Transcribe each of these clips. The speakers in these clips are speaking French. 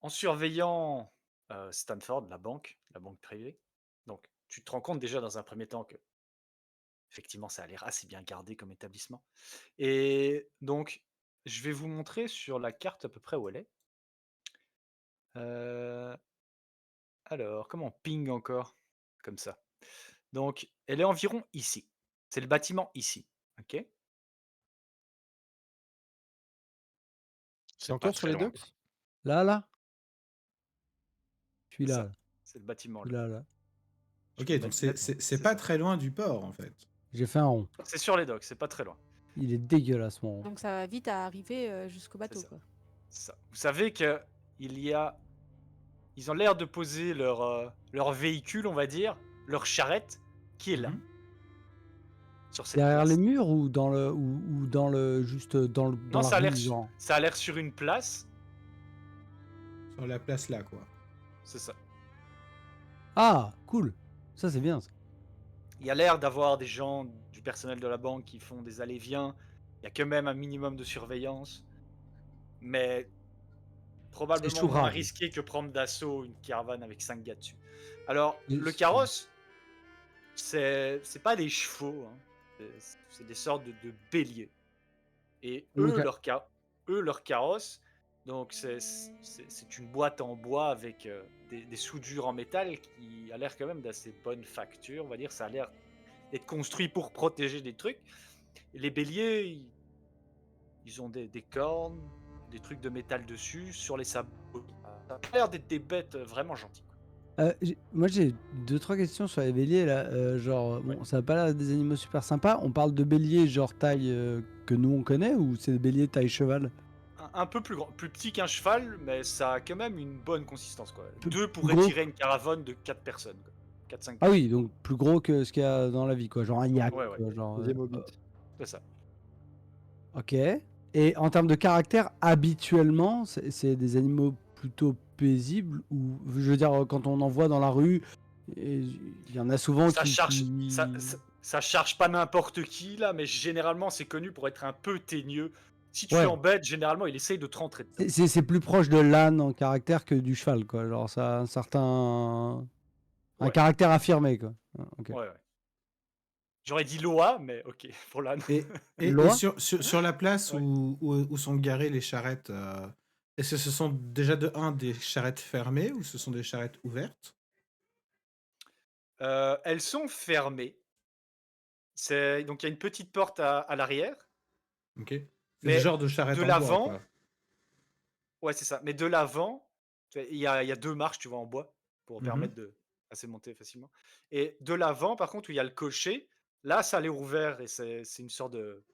En surveillant, Stanford, la banque privée, donc tu te rends compte déjà dans un premier temps que effectivement ça a l'air assez bien gardé comme établissement et donc je vais vous montrer sur la carte à peu près où elle est. Heu, alors comment on ping encore? Comme ça. Donc elle est environ ici. C'est le bâtiment ici, OK? C'est C'est pas encore sur très les loin, quoi. docks? Là, C'est celui-là, ça, là, c'est le bâtiment là. celui-là, là. Je Ok, peux donc mettre c'est c'est pas ça. très loin du port en fait. J'ai fait un rond. C'est sur les docks, c'est pas très loin. Il est dégueulasse, mon rond. Donc ça va vite à arriver jusqu'au C'est bateau, ça, quoi. c'est ça. Vous savez que il y a ils ont l'air de poser leur véhicule, on va dire, leur charrette, qui est là, Mhm. sur cette Derrière les place. murs ou dans le ou dans le juste dans Non, la rue, genre? ça a l'air sur une place, Sur la place là, quoi. c'est ça. Ah! Cool! Ça, c'est bien ça. Il y a l'air d'avoir des gens du personnel de la banque qui font des allées-viens. Il y a quand même un minimum de surveillance, mais C'est probablement moins Chourave. risqué que prendre d'assaut une caravane avec 5 gars dessus. Alors, Et le carrosse, c'est pas des chevaux, hein. C'est des sortes de béliers. Et donc eux, leur carrosse, donc c'est une boîte en bois avec des soudures en métal qui a l'air quand même d'assez bonne facture, on va dire. Ça a l'air d'être construit pour protéger des trucs. Et les béliers, ils ont des cornes, des trucs de métal dessus, sur les sabots. Ça a pas l'air d'être des bêtes vraiment gentilles, quoi. moi, j'ai deux trois questions sur les béliers là, genre, Ouais. bon, ça a pas l'air des animaux super sympas. On parle de béliers genre taille, que nous on connaît ou c'est des béliers taille cheval? Un peu plus grand, plus petit qu'un cheval, mais ça a quand même une bonne consistance, quoi. Deux Plus pourraient gros? tirer une caravane de 4 personnes, quoi. 4-5 Ah personnes. oui, donc plus gros que ce qu'il y a dans la vie, quoi, genre un yak, Ouais, ouais, quoi, genre, Deuxième Hobbit. c'est ça. OK. Et en termes de caractère, habituellement, c'est des animaux plutôt paisibles ou je veux dire, quand on en voit dans la rue, et il y en a souvent Ça charge, qui ça charge pas n'importe qui là, mais généralement c'est connu pour être un peu teigneux. Si tu ouais, l'embêtes, généralement il essaye de te rentrer dedans. c'est plus proche de l'âne en caractère que du cheval, quoi. Genre ça a un Ouais, caractère affirmé, quoi. Ah, OK. ouais, ouais. J'aurais dit Loa, mais ok, pour l'âne. Et Loi? sur la place Ouais. où sont garées les charrettes, est-ce que ce sont déjà de un des charrettes fermées ou ce sont des charrettes ouvertes? Elles sont fermées. Donc il y a une petite porte à l'arrière, Ok. C'est le mais genre de de charrette en bois, l'avant, quoi. ouais c'est ça. Mais de l'avant, il y a deux marches, tu vois, en bois pour Mhm. permettre de assez monter facilement. Et de l'avant, par contre, où il y a le cocher, là ça l'est ouvert et c'est une sorte de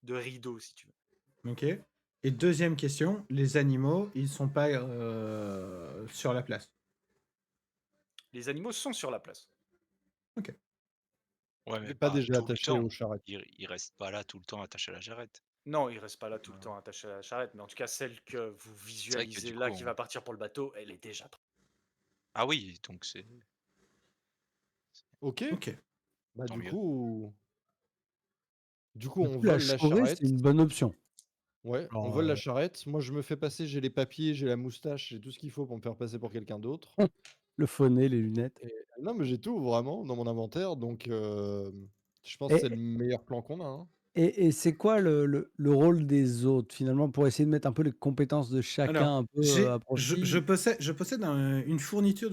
rideau si tu veux. Ok. Et deuxième question, les animaux, ils sont pas sur la place. Les animaux sont sur la place. Ok. Ouais, Mais mais pas pas déjà tout le attaché aux temps. charrettes. Ils restent pas là tout le temps attachés à la charrette. Non, il reste pas là tout le temps attaché à la charrette, mais en tout cas celle que vous C'est vrai que visualisez du là coup, qui va partir pour le bateau, elle est déjà prête. ah oui, donc c'est OK, Ok. bah, tant du mieux. coup Du on coup, la vole la chauvet, c'est charrette. une bonne option. Ouais, on Genre, vole la charrette. Moi, je me fais passer, j'ai les papiers, j'ai la moustache, j'ai tout ce qu'il faut pour me faire passer pour quelqu'un d'autre le faux nez, les lunettes. et non, mais j'ai tout vraiment dans mon inventaire donc je pense que c'est le Et meilleur plan qu'on a, hein. et c'est quoi le rôle des autres, finalement, pour essayer de mettre un peu les compétences de Alors, chacun un peu, à profit? je possède une des fournitures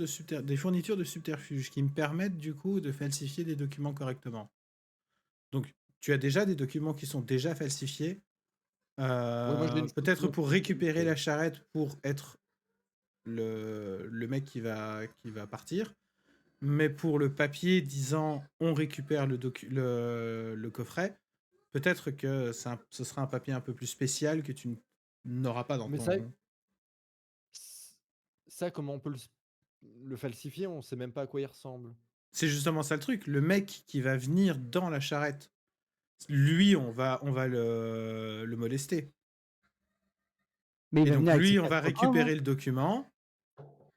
de subterfuge qui me permettent du coup de falsifier des documents correctement. Donc, tu as déjà des documents qui sont déjà falsifiés. Ouais, moi j'ai une Peut-être solution pour plus simple. récupérer la charrette pour être le mec qui va partir. Mais pour le papier disant on récupère le coffret, peut-être que ce sera un papier un peu plus spécial que tu n'auras pas dans Mais ton. ça comment on peut le falsifier? On sait même pas à quoi il ressemble. C'est justement ça le truc. Le mec qui va venir dans la charrette, lui, on va le molester. Mais il Et va donc venir avec ses lui, on 4 va copains, non? récupérer le document,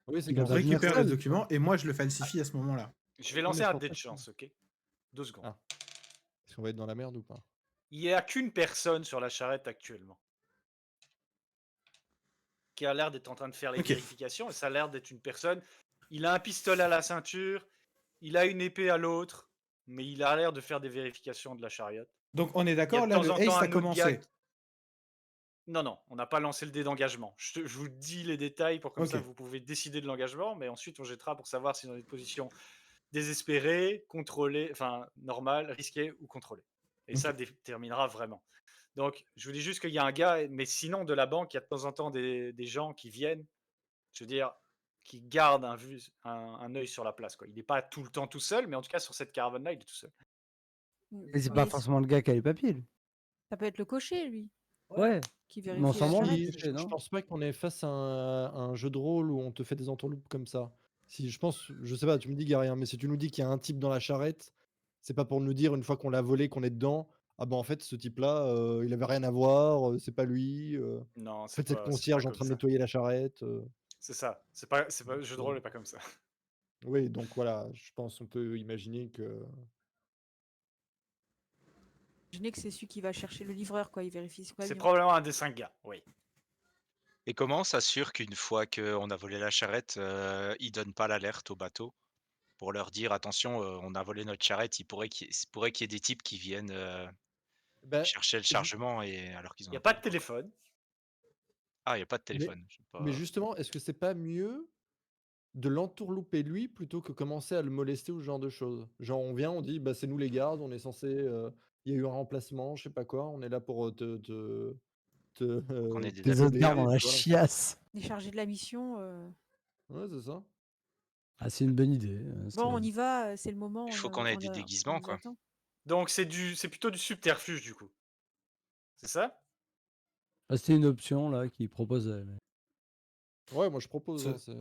Oui, c'est Il va on comme pas ça que je venir récupère le seul. document et moi je le falsifie à ce moment-là. Je vais oui, lancer mais je un dé pensais de que chance, ok? 2 secondes. ah, est-ce qu'on va être dans la merde ou pas? Il n'y a qu'une personne sur la charrette actuellement. qui a l'air d'être en train de faire les Ok. vérifications, et ça a l'air d'être une personne. Il a un pistolet à la ceinture, il a une épée à l'autre, mais il a l'air de faire des vérifications de la chariote. Donc on est Il y a d'accord, de là, temps le en temps haste a un autre gars. commencé. Non, non, on n'a pas lancé le dé d'engagement. Je vous dis les détails pour comme ça Ok. vous pouvez décider de l'engagement, mais ensuite on jettera pour savoir si on est dans une position désespérée, contrôlée, enfin normale, risquée ou contrôlée. Et ça Ok. déterminera vraiment. Donc je vous dis juste qu'il y a un gars, mais sinon de la banque, il y a de temps en temps des gens qui viennent, je veux dire, qui gardent un œil sur la place, quoi. Il n'est pas tout le temps tout seul, mais en tout cas sur cette caravane-là, il est tout seul. Et c'est Mais pas forcément le gars qui a les papiers, lui. ça peut être le cocher, lui, Ouais. qui Mais on vérifie s'en la branle charrette. du Si, cocher, je non? pense pas qu'on est face à un jeu de rôle où on te fait des entourloupes comme ça. Si je pense, je sais pas, tu me dis Gary, hein, mais si tu nous dis qu'il y a un type dans la charrette, c'est pas pour nous dire une fois qu'on l'a volé, qu'on est dedans, ah bah en fait ce type-là, il avait rien à voir, c'est pas lui. Non, En fait c'est le c'est pas concierge en comme train de ça. nettoyer la charrette. C'est ça. Le jeu de rôle n'est pas comme ça. Oui, donc voilà, je pense on peut imaginer que. Imaginez que c'est celui qui va chercher le livreur, quoi. Il vérifie ce C'est pavillon. probablement un des 5 gars, oui. Et comment on s'assure qu'une fois qu'on a volé la charrette, ils donnent pas l'alerte au bateau pour leur dire: «Attention, on a volé notre charrette, pourrait qu'il y ait des types qui viennent, Bah, chercher le ju- chargement et alors qu'ils Il en n'y a ont pas pas de besoin, quoi». téléphone. Ah, il y a pas de mais, téléphone, je sais mais pas. justement, est-ce que c'est pas mieux de l'entourlouper lui plutôt que commencer à le molester ou ce genre de choses? Genre on vient, on dit bah c'est nous les gardes, on est censé, il y a eu un remplacement, je sais pas quoi, on est là pour te, Qu'on ait des Les autres dames. gardes protéger, dans la tu vois. chiasse. Il est chargé de la mission. Ouais, c'est ça. Ah, c'est une bonne idée. Bon, on y va, c'est le moment, Il faut qu'on ait du on déguisement, nous quoi. attend. Donc c'est plutôt du subterfuge du coup. C'est ça? Ah, c'était une option là qu'il proposait. Ouais, moi je propose, Ce- hein, c'est.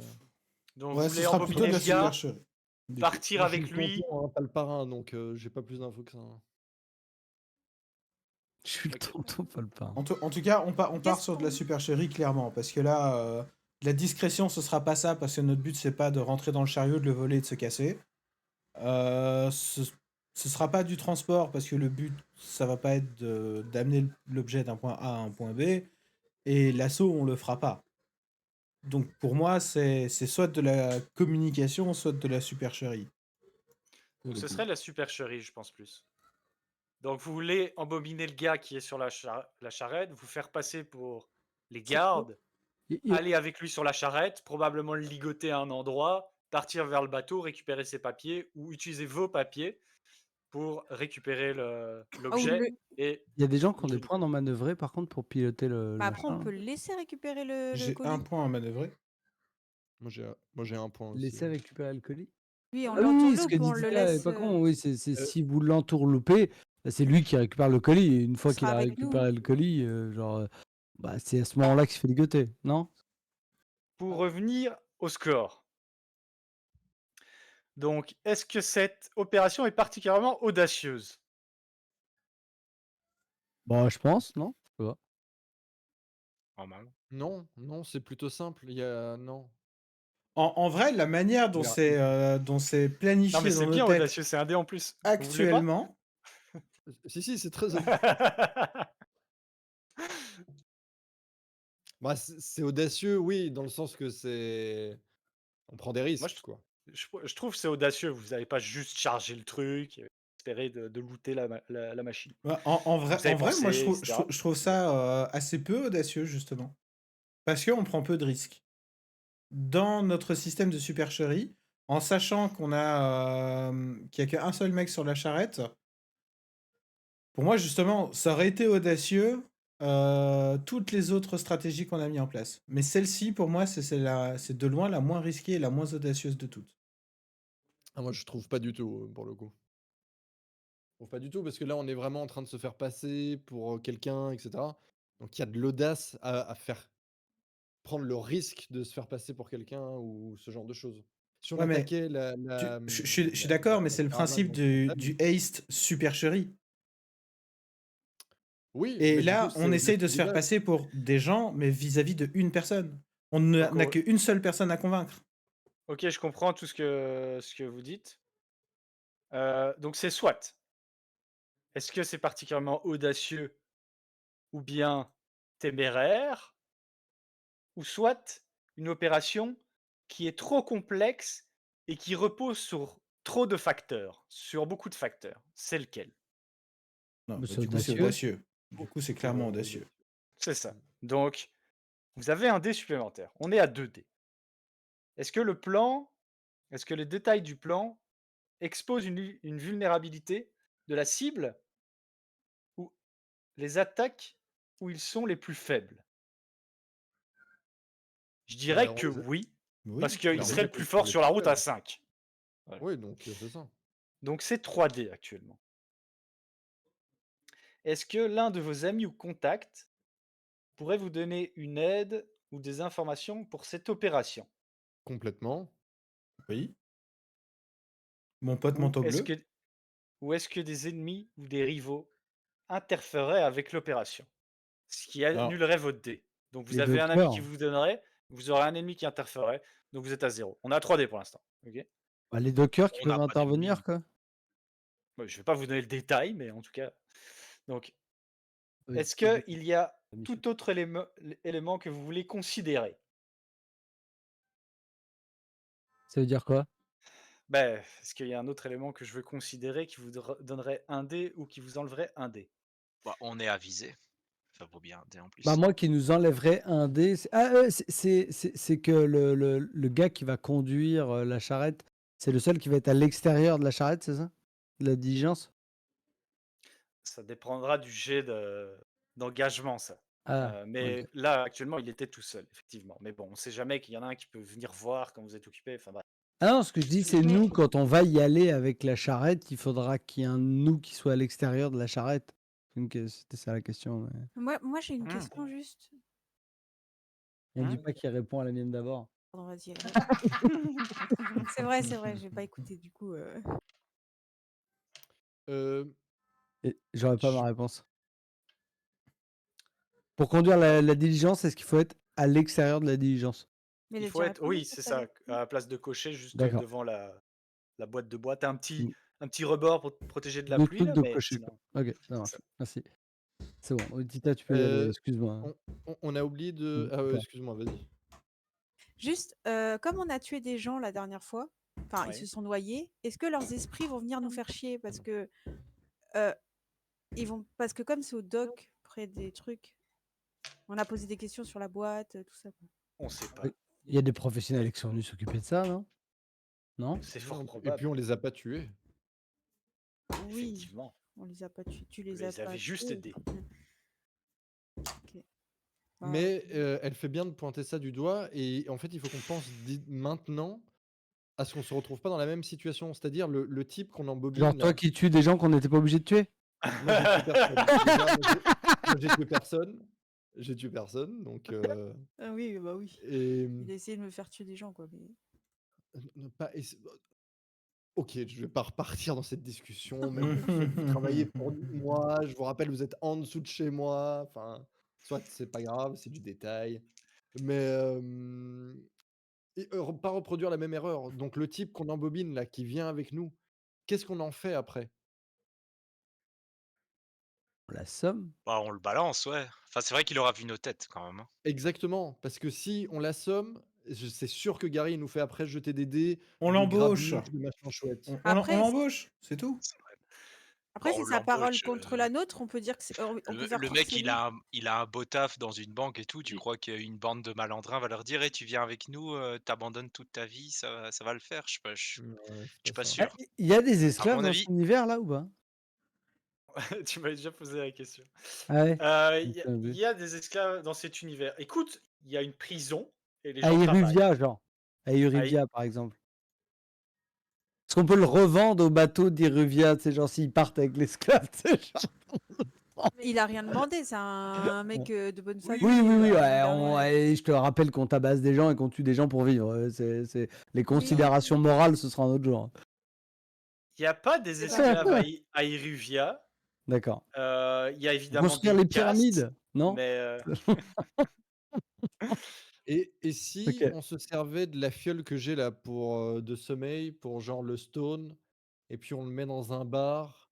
Donc Ouais, vous ce voulez sera plutôt de embobiner la le gars, supercherie. du coup. partir Moi je suis avec le lui. tonton, hein, pas le parrain, donc j'ai pas plus d'infos que ça, hein. Je suis le Ok. tonton, pas le parrain. En tout cas, on part Qu'est-ce sur de la qu'on- supercherie, clairement. Parce que là, la discrétion, ce sera pas ça. Parce que notre but, c'est pas de rentrer dans le chariot, de le voler et de se casser. Ce sera pas du transport. Parce que le but, ça va pas être d'amener l'objet d'un point A à un point B. Et l'assaut, on le fera pas. Donc pour moi, c'est soit de la communication, soit de la supercherie. pour Donc le ce coup. serait la supercherie, je pense plus. Donc vous voulez embobiner le gars qui est sur la charrette, vous faire passer pour les gardes, aller avec lui sur la charrette, probablement le ligoter à un endroit, partir vers le bateau, récupérer ses papiers ou utiliser vos papiers pour récupérer Ah, l'objet et Il y a des gens qui ont des niquer le points coup. dans manœuvrer par contre pour piloter le Bah, après, on machin. peut le laisser récupérer le J'ai un colis. point à manœuvrer. Moi j'ai un point aussi. Laisser récupérer le colis. Oui, on Ah oui, ce que l'entourloupe ou on dit le Dita est laisse. pas con. Oui, c'est si vous l'entourloupez, bah, c'est lui qui récupère le colis. Et une fois qu'il sera a avec nous. récupéré le colis, bah, c'est à ce moment-là qu'il se fait ligoter, non? Pour revenir au score. Donc, est-ce que cette opération est particulièrement audacieuse? Bah, je pense, non? Je sais pas. Normal. Non, non, c'est plutôt simple. Il y a non. En vrai, la manière dont c'est planifié Non, mais dans c'est nos bien têtes audacieux, c'est un dé en plus. Vous voulez pas? actuellement, Si, c'est très. Bah, c'est audacieux, oui, dans le sens que c'est. On prend des Moi, risques, quoi. je trouve que c'est audacieux. Vous n'avez pas juste chargé le truc, et espérer de looter la machine. ouais, Vous avez en vrai, moi pensé, etc. je trouve ça assez peu audacieux, justement. Parce qu'on prend peu de risques. Dans notre système de supercherie, en sachant qu'il n'y a qu'un seul mec sur la charrette, pour moi, justement, ça aurait été audacieux toutes les autres stratégies qu'on a mis en place. Mais celle-ci, pour moi, c'est de loin la moins risquée et la moins audacieuse de toutes. Ah, moi, je trouve pas du tout, pour le coup. Je trouve pas du tout, parce que là, on est vraiment en train de se faire passer pour quelqu'un, etc. Donc, il y a de l'audace à faire prendre le risque de se faire passer pour quelqu'un ou ce genre de choses. Si on Ouais, mais attaquait je suis d'accord, mais c'est le caravane principe en tant que du telle, haste supercherie. oui, Et mais du coup, là, c'est on essaye de audacieux se faire d'audace. passer pour des gens, mais vis-à-vis de une personne. On n'a Donc, qu'une seule personne à convaincre. ok, je comprends tout ce que vous dites. Donc, c'est soit. Est-ce que c'est particulièrement audacieux ou bien téméraire? ou soit une opération qui est trop complexe et qui repose sur trop de facteurs, sur beaucoup de facteurs. C'est lequel? Non, Mais bah, c'est du coup, c'est audacieux. audacieux. Du coup, c'est clairement audacieux. C'est ça. Donc, vous avez un dé supplémentaire. On est à 2 dés. Est-ce que les détails du plan exposent une vulnérabilité de la cible ou les attaques où ils sont les plus faibles? Je dirais que On les a oui, parce Oui, qu'il les serait le attaques plus où ils sont fort les sur la plus route à faibles. 5. Voilà. Oui, donc c'est ça. Donc c'est 3 dés actuellement. Est-ce que l'un de vos amis ou contacts pourrait vous donner une aide ou des informations pour cette opération? Complètement. oui. Mon pote Ou manteau est-ce bleu. que ou est-ce que des ennemis ou des rivaux interféreraient avec l'opération? Ce qui Alors, annulerait votre dé. Donc vous Les avez un ami qui docteurs. vous donnerait, vous aurez un ennemi qui interférerait, donc vous êtes à 0. On a 3 dés pour l'instant, OK? Bah, les dockers qui On peuvent n'a pas d'ennemis. intervenir, quoi. Ouais, je vais pas vous donner le détail, mais en tout cas donc Oui, est-ce c'est qu'il y a la mission. tout autre élément que vous voulez considérer? Ça veut dire quoi? Ben, est-ce qu'il y a un autre élément que je veux considérer qui vous donnerait un dé ou qui vous enleverait un dé? Bah, on est avisé. Ça vaut bien un dé en Bah, plus. moi qui nous enlèverait un dé. C'est que le gars qui va conduire la charrette, c'est le seul qui va être à l'extérieur de la charrette, c'est ça? De la diligence? Ça dépendra du jet d'engagement, ça. Ah, Mais ok. là, actuellement, il était tout seul, effectivement. Mais bon, on sait jamais qu'il y en a un qui peut venir voir quand vous êtes occupé. Enfin bref. Ah non, ce que je dis, c'est Mais nous, quand on va y aller avec la charrette, il faudra qu'il y ait un nous qui soit à l'extérieur de la charrette. C'était ça la question. Mais moi j'ai une Hmm. question juste. on dit Hmm. pas qui répond à la mienne d'abord. Pardon, vas-y. C'est vrai, j'ai pas écouté du coup. Euh, Et j'aurais pas je- ma réponse. Pour conduire la diligence, est-ce qu'il faut être à l'extérieur de la diligence? Mais Il il a faut déjà être, répondu, oui, ça, c'est ça ça, avait à la place de cocher, juste D'accord. devant la boîte de bois. T'as Mm. un petit rebord pour te protéger de la Le pluie, truc là, de mais cocher, quoi. sinon, Ok, ça c'est marche. ça. Merci. C'est bon. Tita, tu peux y aller. euh, Excuse-moi. on a oublié de. Ah ouais, Super. excuse-moi, vas-y. Juste, comme on a tué des gens la dernière fois, enfin ils Ouais. se sont noyés, est-ce que leurs esprits vont venir nous faire chier parce que euh, parce que comme c'est au dock près des trucs, on a posé des questions sur la boîte, tout ça, quoi. On sait pas. Oui. Il y a des professionnels qui sont venus s'occuper de ça, non? Non? C'est Oui, fort et probable, puis on les a pas tués. Oui, effectivement. on les a pas tués. Tu Vous les as les avez pas juste tués. aidés. Ok. Bah, Mais elle fait bien de pointer ça du doigt. Et en fait, il faut qu'on pense maintenant à ce qu'on se retrouve pas dans la même situation. C'est-à-dire le type qu'on Genre embobine toi là. qui tues des gens qu'on n'était pas obligé de tuer? Moi, j'ai tué personne. Déjà, moi, j'ai tué personne. J'ai tué personne. Donc, ah oui, bah oui. et Il a essayé de me faire tuer des gens, quoi. Mais... ne pas. Ok, je vais pas repartir dans cette discussion, mais vous travaillez pour moi. Je vous rappelle, vous êtes en dessous de chez moi. Enfin, soit c'est pas grave, c'est du détail. Mais pas reproduire la même erreur. Donc le type qu'on embobine là, qui vient avec nous, qu'est-ce qu'on en fait après? La somme? Bah, on le balance, ouais. Enfin, c'est vrai qu'il aura vu nos têtes quand même, hein. Exactement, parce que si on l'assomme, c'est sûr que Gary il nous fait après jeter des dés, On des l'embauche. grabuges, des machins chouettes. On Après, l'embauche, c'est tout. C'est vrai. après, Bah, on c'est sa parole l'embauche. contre la nôtre. On peut dire que on peut faire Le croire que mec, c'est il lui. a un beau taf dans une banque et tout. Tu Et- crois qu'une bande de malandrins va leur dire: «Eh, tu viens avec nous, tu toute ta vie, ça va le faire?» Je Ouais, c'est suis pas pas ça. Ah, sûr. il y a des À esclaves mon dans avis, cet univers-là ou pas? Tu m'avais déjà posé la question. Ah ouais? Il y, il y a des esclaves dans cet univers. Écoute, il y a une prison et les À gens travaillent. Iruvia, genre. À À I- Iruvia, par exemple. Est-ce qu'on peut le revendre au bateau d'Iruvia, tu sais, genre s'ils partent avec l'esclave, tu sais, genre. Il a rien demandé. C'est un mec de bonne famille. Oui, oui, oui, il ouais, a rien- ouais, je te rappelle qu'on tabasse des gens et qu'on tue des gens pour vivre. Les considérations morales, ce sera un autre jour. Il n'y a pas des esclaves à Iruvia. D'accord. Il y a évidemment Construire des les castes, pyramides, non? mais Et si Ok. on se servait de la fiole que j'ai là pour de sommeil, pour genre le stone, et puis on le met dans un bar.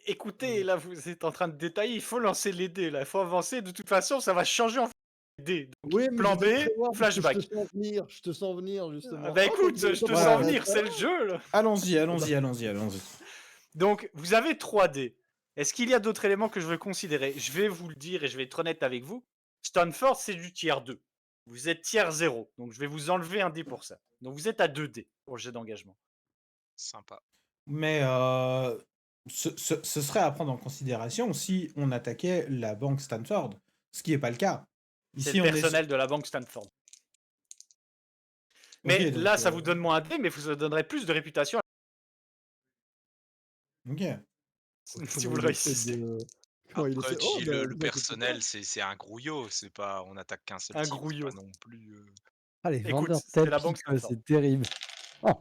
écoutez, là vous êtes en train de détailler, il faut lancer les dés, là, il faut avancer. De toute façon, ça va changer en fait dés. Donc, Oui, mais plan je B, veux prévoir parce que flashback. je te sens venir justement. Bah Oh, écoute, t'as- je te t'as Ouais, sens pas- ouais. venir, c'est le jeu là. Allons-y, allons-y, allons-y, allons-y. Donc, vous avez 3 dés. Est-ce qu'il y a d'autres éléments que je veux considérer? Je vais vous le dire et je vais être honnête avec vous. Stanford, c'est du tiers 2. Vous êtes tiers 0. Donc, je vais vous enlever un dé pour ça. Donc, vous êtes à 2 dés pour le jet d'engagement. Sympa. Mais ce serait à prendre en considération si on attaquait la banque Stanford, ce qui n'est pas le cas. C'est Ici, le on est. personnel de la banque Stanford. Ok, Mais donc, là, ça vous donne moins un dé, mais vous donnerez plus de réputation Ok. si vous le réussissez. Comment il Après, essaie. Oh, J, bah, le vous inquiétez pas. personnel, c'est un grouillot, c'est pas, on attaque qu'un seul Un type, c'est pas grouillot. non plus. Ah, les Écoute, vendeurs c'est la tapis, banque quoi, Stanford. c'est terrible. Oh,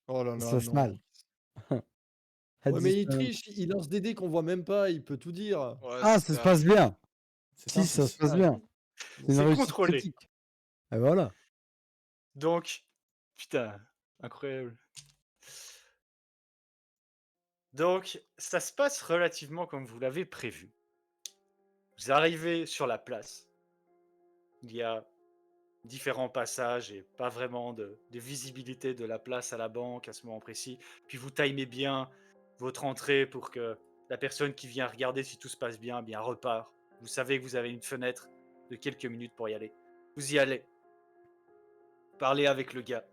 Oh là ça là, se non. mal. Ouais, mais il Hadis, triche, il lance des dés qu'on voit même pas, il peut tout dire. Ouais, Ah, c'est ça se ça. passe bien. C'est Si, un ça se six. passe Ouais. bien. C'est une C'est réussite contrôlé. critique. Et voilà. Donc, putain, incroyable. Donc, ça se passe relativement comme vous l'avez prévu. Vous arrivez sur la place. Il y a différents passages et pas vraiment de visibilité de la place à la banque à ce moment précis. Puis vous timez bien votre entrée pour que la personne qui vient regarder si tout se passe bien, bien repart. Vous savez que vous avez une fenêtre de quelques minutes pour y aller. Vous y allez. Parlez avec le gars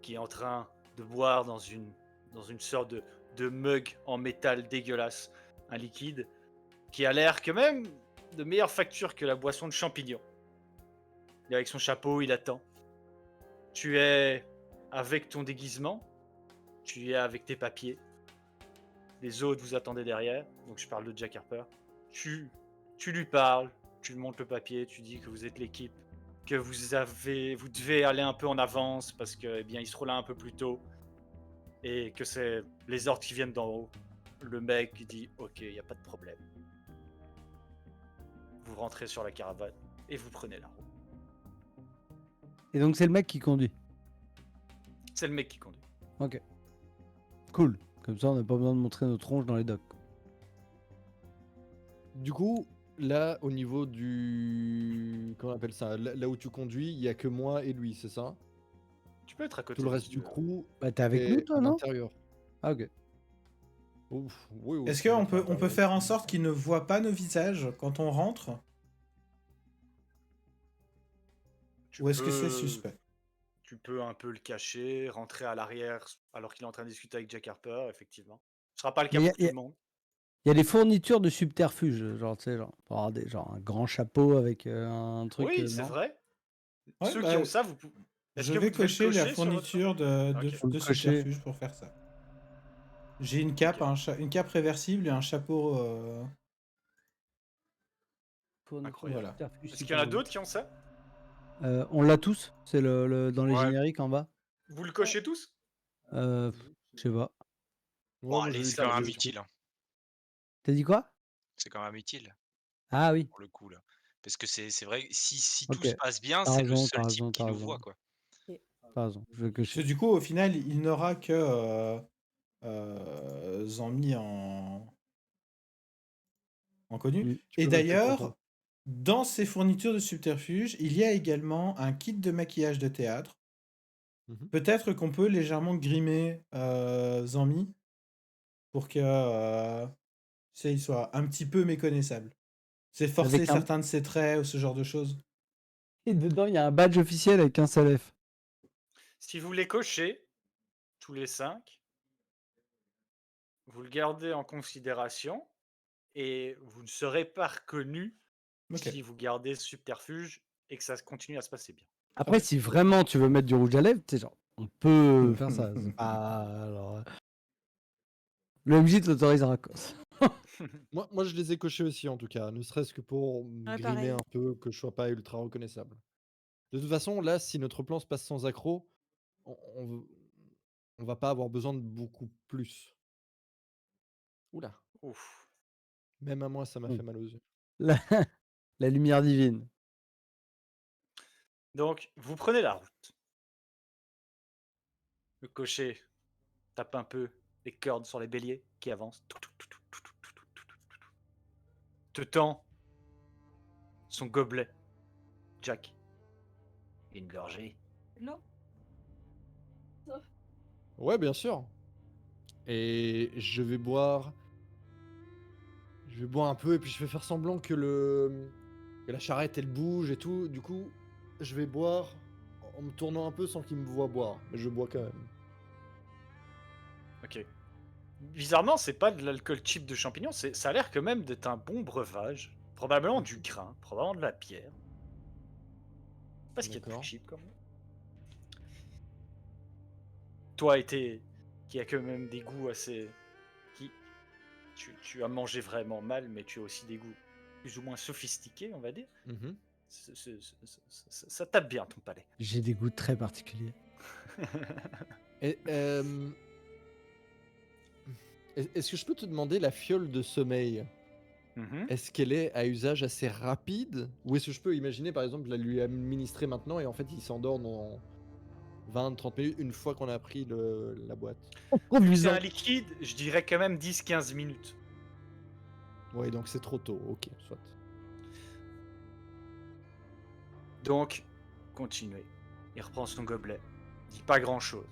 qui est en train de boire dans une sorte de mug en métal dégueulasse, un liquide qui a l'air quand même de meilleure facture que la boisson de champignons. Et avec son chapeau, il attend. Tu es avec ton déguisement, tu es avec tes papiers. Les autres vous attendaient derrière, donc je parle de Jack Harper. Tu lui parles, tu lui montres le papier, tu dis que vous êtes l'équipe, que vous devez aller un peu en avance parce que, eh bien, il sera là un peu plus tôt et que c'est les ordres qui viennent d'en haut. Le mec dit ok, il n'y a pas de problème. Vous rentrez sur la caravane et vous prenez la route. Et donc, c'est le mec qui conduit. C'est le mec qui conduit. Ok. Cool. Comme ça, on n'a pas besoin de montrer nos tronches dans les docks. Du coup, là, au niveau du. Comment on appelle ça? Là où tu conduis, il y a que moi et lui, c'est ça? Tu peux être à côté Tout le de reste lui, du crew Bah, t'es avec est nous, toi, à non? l'intérieur. Ah, ok. Ouf, oui, oui, Est-ce je peux qu'on mettre à peut, on peut l'intérieur. faire en sorte qu'ils ne voient pas nos visages quand on rentre? Ou est-ce que c'est suspect? Tu peux un peu le cacher, rentrer à l'arrière alors qu'il est en train de discuter avec Jack Harper, effectivement. Ce sera pas le cas Mais pour tout le monde. Il y a des fournitures de subterfuge, genre, tu sais, genre, pour avoir genre un grand chapeau avec un truc. Oui, c'est non vrai. Ouais, Ceux bah, qui ont ça, vous pouvez. Est-ce je que vais vous devez le cocher la cocher sur votre- fourniture de, Ok. Faut le de cocher. subterfuge pour faire ça. J'ai une cape, Ok. une cape réversible et un chapeau. Fourniture de Voilà. subterfuge Est-ce qu'il y en a superbe. d'autres qui ont ça? On l'a tous, c'est dans les Ouais. génériques en bas. Vous le cochez tous? Je sais pas. Ouais, Bon, moi, allez, j'ai c'est ça, quand je même sais. utile, hein. T'as dit quoi? C'est quand même utile Ah oui, pour le coup là. Parce que c'est vrai, si tout ok. se passe bien, T'as c'est le raison, seul t'as type raison, qui t'as nous raison. voit, quoi. T'as raison, je vais Parce que cocher. du coup, au final, il n'aura que Zanmi en connu. Mm. Tu Et peux mettre tes d'ailleurs, propos. dans ces fournitures de subterfuge, il y a également un kit de maquillage de théâtre. Mhm. Peut-être qu'on peut légèrement grimer Zanmi pour que il soit un petit peu méconnaissable. C'est forcer Avec un... certains de ses traits ou ce genre de choses. Et dedans, il y a un badge officiel avec un seul F. Si vous les cochez, tous les 5, vous le gardez en considération et vous ne serez pas reconnu Ok. si vous gardez ce subterfuge et que ça continue à se passer bien. Après, Ok. si vraiment tu veux mettre du rouge à lèvres, tu sais, genre, on peut faire ça. C'est pas... Alors, le MJ t'autorise à raccourci. Moi, je les ai cochés aussi, en tout cas, ne serait-ce que pour me Ouais, grimer pareil. un peu, que je sois pas ultra reconnaissable. De toute façon, là, si notre plan se passe sans accroc, on va pas avoir besoin de beaucoup plus. Oula, Ouf. même à moi, ça m'a Mm. fait mal aux yeux. La... la lumière divine. Donc, vous prenez la route. Le cocher tape un peu les cordes sur les béliers qui avancent. te tend son gobelet. Jack. Une gorgée. Non. Ouais, bien sûr. Et je vais boire un peu et puis je vais faire semblant que la charrette elle bouge et tout. Du coup, je vais boire en me tournant un peu sans qu'il me voie boire. Mais je bois quand même. Ok. Bizarrement, c'est pas de l'alcool cheap de champignons, ça a l'air quand même d'être un bon breuvage. Probablement du grain, probablement de la bière. Pas ce qu'il y a de plus D'accord. cheap quand même. Toi, qui a quand même des goûts assez. Qui... Tu as mangé vraiment mal, mais tu as aussi des goûts plus ou moins sophistiqués, on va dire. Mhm. Ça tape bien ton palais. J'ai des goûts très particuliers. Et, est-ce que je peux te demander la fiole de sommeil? Mhm. Est-ce qu'elle est à usage assez rapide? Ou est-ce que je peux imaginer par exemple la lui administrer maintenant et en fait il s'endort dans 20-30 minutes une fois qu'on a pris la boîte? Vu que c'est un liquide, je dirais quand même 10-15 minutes. Ouais, donc c'est trop tôt, ok, soit. Donc, continuez. Il reprend son gobelet. Il dit pas grand chose.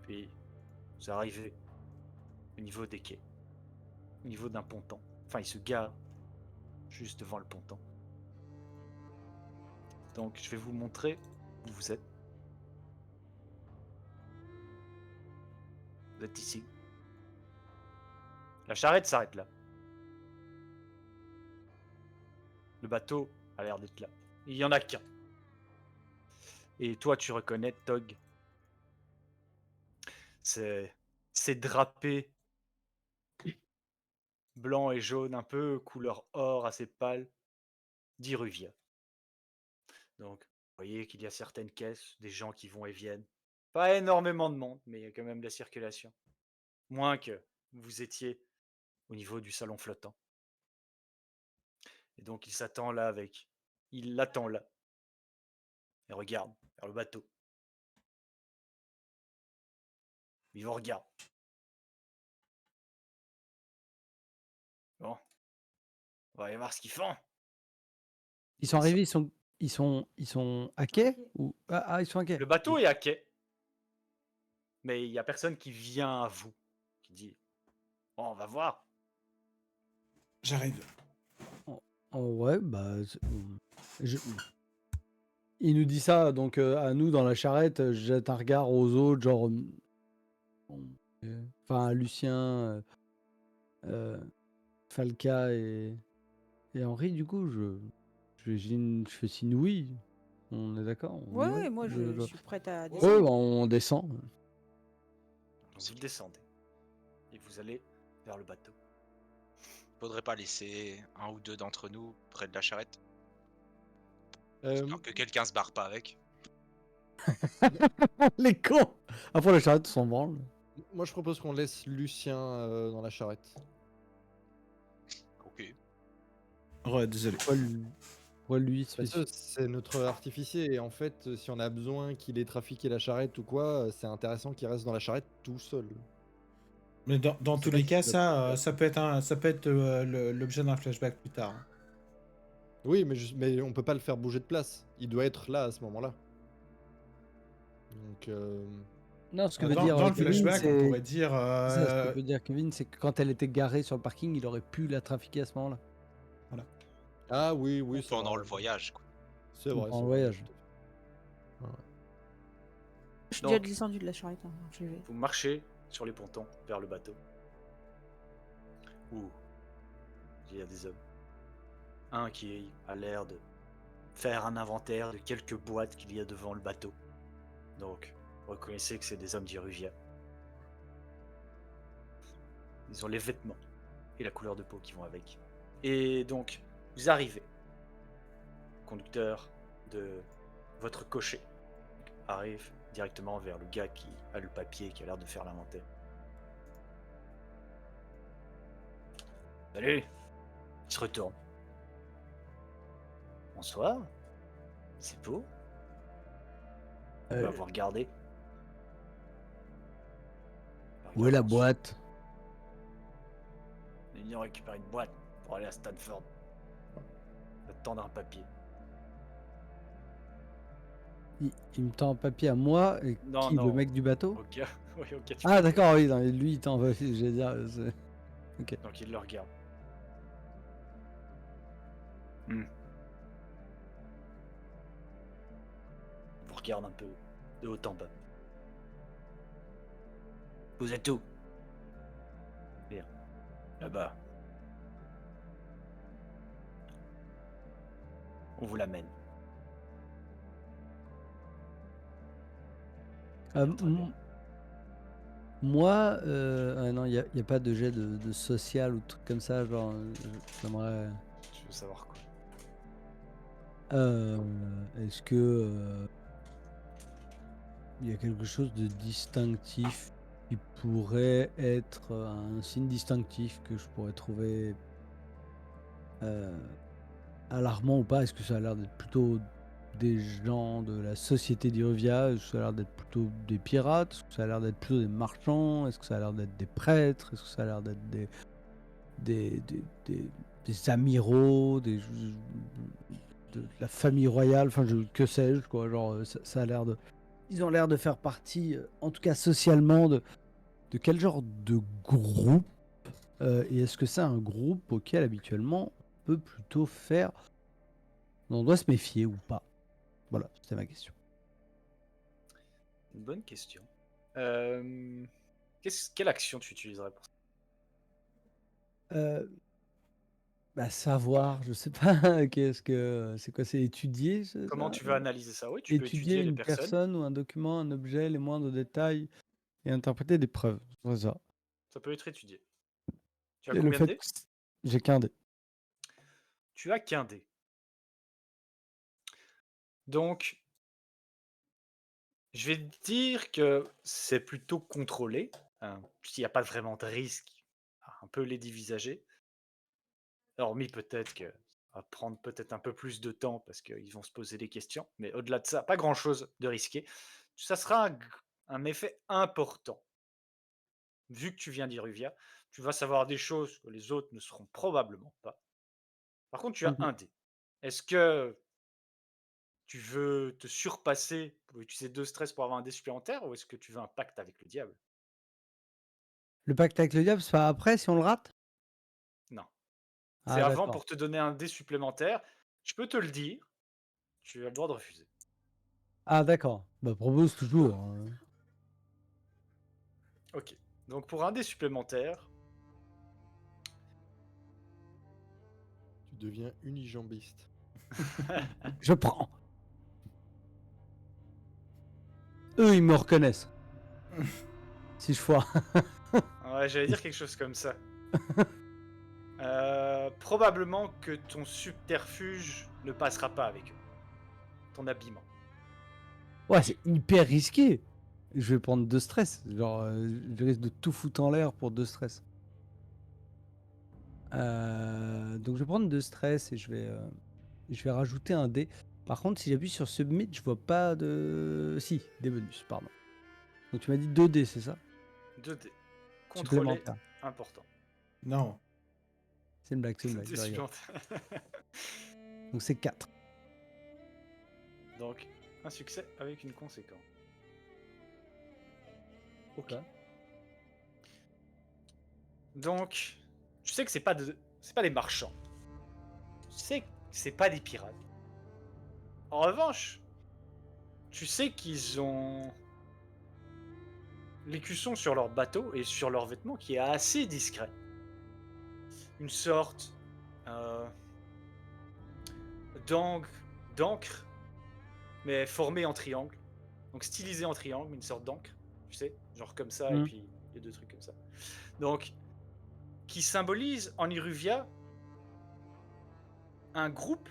Puis, vous arrivez au niveau des quais. Au niveau d'un ponton. Enfin, il se gare juste devant le ponton. Donc, je vais vous montrer où vous êtes. Vous êtes ici. La charrette s'arrête là. Le bateau a l'air d'être là. Il y en a qu'un. Et toi, tu reconnais Tog. C'est drapé blanc et jaune, un peu couleur or assez pâle, d'Iruvia. Donc, vous voyez qu'il y a certaines caisses, des gens qui vont et viennent. Pas énormément de monde, mais il y a quand même de la circulation. Moins que vous étiez au niveau du salon flottant. Et donc, il s'attend là avec. Il l'attend là. Et regarde vers le bateau. Il vous regarde. Bon. On va aller voir ce qu'ils font. Ils sont arrivés, ils sont à quai ou ils sont à quai. Le bateau est à quai. Mais il n'y a personne qui vient à vous. Qui dit bon, on va voir. J'arrive. Oh, ouais, bah. Il nous dit ça, donc à nous dans la charrette, je jette un regard aux autres, genre. Enfin, à Lucien, Falca et Henri, du coup, je fais signe oui. On est d'accord? On y va Ouais, moi je suis prête à Ouais, descendre. bah, on descend. Vous descendez. Et vous allez vers le bateau. Faudrait pas laisser un ou deux d'entre nous près de la charrette. Euh, Histoire que quelqu'un se barre pas avec. Les cons! Après, la charrette, on s'en branle. Moi je propose qu'on laisse Lucien dans la charrette. Ok. Ouais, désolé. Pourquoi lui, Parce que spécial? c'est notre artificier et en fait si on a besoin qu'il ait trafiqué la charrette ou quoi, c'est intéressant qu'il reste dans la charrette tout seul. Mais dans C'est tous ça les qui cas, fait ça peut être l'objet d'un flashback plus tard. Oui, mais on peut pas le faire bouger de place. Il doit être là à ce moment-là. Donc Non, ce que Dans, veut dire dans le Kevin, flashback, on c'est. pourrait dire. Ça, ce que veut dire Kevin, c'est que quand elle était garée sur le parking, il aurait pu la trafiquer à ce moment-là. ah oui, Ou c'est pendant vrai. le voyage, quoi. C'est Ou vrai. pendant c'est le vrai, voyage. tout à fait. Ouais. Je suis déjà Donc- descendu de la charrette. Hein, je vais. Vous marchez sur les pontons vers le bateau. Où il y a des hommes. Un qui a l'air de faire un inventaire de quelques boîtes qu'il y a devant le bateau. Donc, vous reconnaissez que c'est des hommes d'Iruvia. Ils ont les vêtements et la couleur de peau qui vont avec. Et donc, vous arrivez. Le conducteur de votre cocher arrive directement vers le gars qui a le papier, qui a l'air de faire l'inventaire. Salut! Il se retourne. Bonsoir. C'est beau. On va vous regarder. Où est la boîte? Ils ont récupéré une boîte pour aller à Stanford. Va te tendre un papier. Il me tend un papier à moi, et Non, qui, le non. mec du bateau? Ok, oui, ok, tu Ah peux. d'accord, oui, non, mais lui il t'en j'allais dire, Donc il le regarde. Il vous regarde un peu de haut en bas. Vous êtes où? Bien. Là-bas. On vous l'amène. Très bien, très bien. Moi, non, il y a pas de jet de social ou de trucs comme ça, genre, j'aimerais... Je veux savoir quoi. Est-ce que il y a quelque chose de distinctif qui pourrait être un signe distinctif que je pourrais trouver alarmant ou pas? Est-ce que ça a l'air d'être plutôt des gens de la société d'Iruvia? Est-ce que ça a l'air d'être plutôt des pirates? Est-ce que ça a l'air d'être plutôt des marchands? Est-ce que ça a l'air d'être des prêtres? Est-ce que ça a l'air d'être des, des, des- des amiraux, de la famille royale, enfin que sais-je, quoi. Genre, ça a l'air de... Ils ont l'air de faire partie, en tout cas socialement, de quel genre de groupe? Et est-ce que c'est un groupe auquel habituellement on peut plutôt faire... On doit se méfier ou pas? Voilà, c'était ma question. Une bonne question. Quelle action tu utiliserais pour ça? Bah, savoir, je sais pas, qu'est-ce que c'est quoi, c'est étudier, c'est Comment ça? tu veux analyser ça? Oui, tu peux Étudier étudier les une personnes. personne ou un document, un objet, les moindres détails et interpréter des preuves. C'est ça. Ça peut être étudié. Tu as Et le combien de fait dés? que j'ai qu'un dé. Tu as qu'un dé. Donc, je vais te dire que c'est plutôt contrôlé. Hein, puisqu'il n'y a pas vraiment de risque à un peu les divisager. Hormis peut-être que ça va prendre peut-être un peu plus de temps parce qu'ils vont se poser des questions. Mais au-delà de ça, pas grand-chose de risqué. Ça sera un effet important. Vu que tu viens d'Iruvia, tu vas savoir des choses que les autres ne seront probablement pas. Par contre, tu as un dé. Est-ce que tu veux te surpasser pour utiliser 2 stress pour avoir un dé supplémentaire ou est-ce que tu veux un pacte avec le diable? Le pacte avec le diable, c'est pas après si on le rate? Non. C'est Ah avant d'accord. pour te donner un dé supplémentaire. Je peux te le dire, tu as le droit de refuser. Ah d'accord. Bah propose toujours, Ok. Donc pour un dé supplémentaire, Tu deviens unijambiste. Je prends. Eux, ils me reconnaissent. Si je foire. ouais, j'allais dire quelque chose comme ça. Probablement que ton subterfuge ne passera pas avec eux. Ton habillement. Ouais, c'est hyper risqué. Je vais prendre 2 stress. Genre, je risque de tout foutre en l'air pour 2 stress. Donc je vais prendre 2 stress et je vais rajouter un dé. Par contre, si j'appuie sur Submit, je vois pas de... Si, des bonus, pardon. Donc tu m'as dit 2 dés, c'est ça? 2 dés. Contrôlé, Supplémentaire. important. Non. C'est une blague, c'est une blague. Dés je rigole. supplémentaires. Donc c'est 4. Donc, un succès avec une conséquence. Ok. Ouais. Donc, tu sais que c'est pas des marchands. Tu sais que c'est pas des pirates. En revanche, tu sais qu'ils ont l'écusson sur leur bateau et sur leurs vêtements qui est assez discret. Une sorte d'encre, mais formée en triangle. Donc stylisée en triangle, mais une sorte d'encre, tu sais, genre comme ça, et puis il y a 2 trucs comme ça. Donc, qui symbolise en Iruvia un groupe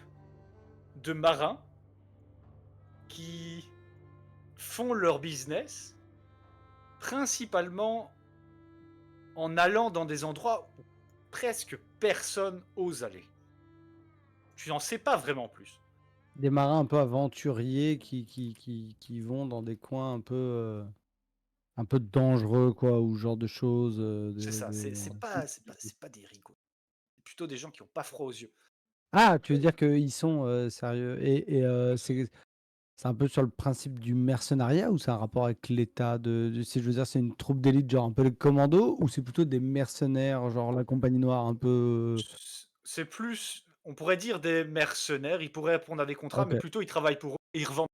de marins qui font leur business principalement en allant dans des endroits où presque personne ose aller. Tu n'en sais pas vraiment plus. Des marins un peu aventuriers qui vont dans des coins un peu dangereux, quoi, ou ce genre de choses. C'est ça, c'est pas des rigolos. plutôt des gens qui n'ont pas froid aux yeux. Ah, tu veux dire qu'ils sont sérieux c'est un peu sur le principe du mercenariat ou c'est un rapport avec l'État je veux dire, c'est une troupe d'élite, genre un peu les commandos, ou c'est plutôt des mercenaires, genre la Compagnie Noire, un peu. C'est plus, on pourrait dire des mercenaires, ils pourraient répondre à des contrats, Ok. mais plutôt ils travaillent pour eux et ils revendent.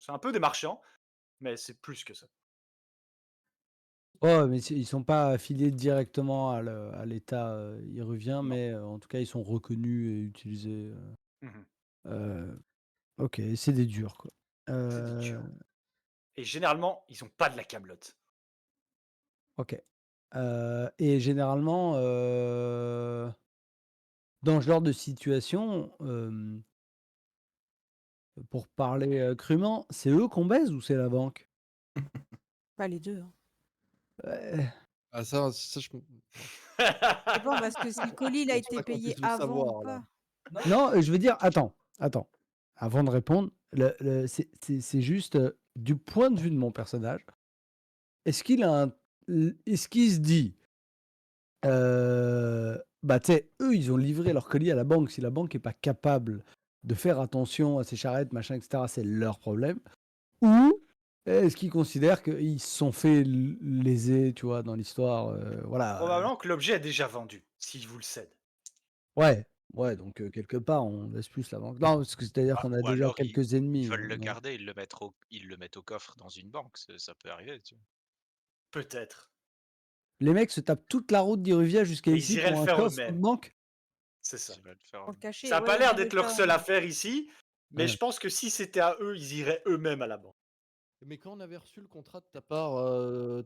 C'est un peu des marchands, mais c'est plus que ça. Ouais, mais ils sont pas affiliés directement à l'État iruvien, Non. mais en tout cas, ils sont reconnus et utilisés. Mhm. Ok, c'est des durs, quoi. C'est des durs. Et généralement, ils ont pas de la camelote. Ok. Et généralement, dans ce genre de situation, pour parler crûment, c'est eux qu'on baise ou c'est la banque? Pas les deux. Hein. Ouais. Ah ça je Ça dépend parce que si le colis il a pense été pas qu'on payé puisse le avant ou savoir là. pas. Non, je veux dire, attends. Avant de répondre, c'est juste du point de vue de mon personnage, est-ce qu'il se dit, bah, tu sais, eux, ils ont livré leur colis à la banque. Si la banque est pas capable de faire attention à ces charrettes, machin, etc., c'est leur problème. Ou est-ce qu'ils considèrent qu'ils se sont fait léser, tu vois, dans l'histoire, voilà. Probablement que l'objet est déjà vendu, s'ils vous le cèdent. Ouais, donc quelque part, on laisse plus la banque. Non, parce que c'est-à-dire Ah, qu'on a ou déjà alors quelques ils ennemis, veulent le donc garder, ils le mettent au coffre dans une banque, ça peut arriver, tu vois. Peut-être. les mecs se tapent toute la route d'Iruvia jusqu'à Et ils ici iraient le pour un faire coffre de eux-mêmes. banque? C'est ça. S'ils veulent faire. Pour le cacher. Ça n'a Ouais, pas ils l'air iraient d'être le leur faire seule eux-mêmes. affaire ici, mais Ouais. je pense que si c'était à eux, ils iraient eux-mêmes à la banque. Mais quand on avait reçu le contrat de ta part,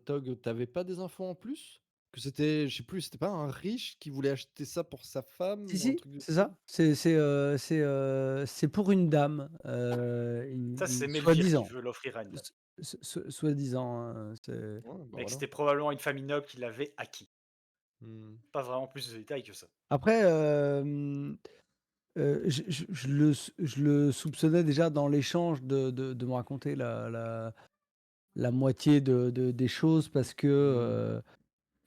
Tog, t'avais pas des infos en plus? Que c'était, je sais plus, c'était pas un riche qui voulait acheter ça pour sa femme Si, ou un si, truc du c'est style? ça. C'est pour une dame, Ça, c'est Melvire qui soi-disant. veut l'offrir à une dame. Soi-disant, hein, c'est Ouais, bah Mais que voilà. c'était probablement une famille noble qui l'avait acquis. Mmh. Pas vraiment plus de détails que ça. après, je le soupçonnais déjà dans l'échange de me raconter la moitié des choses parce que,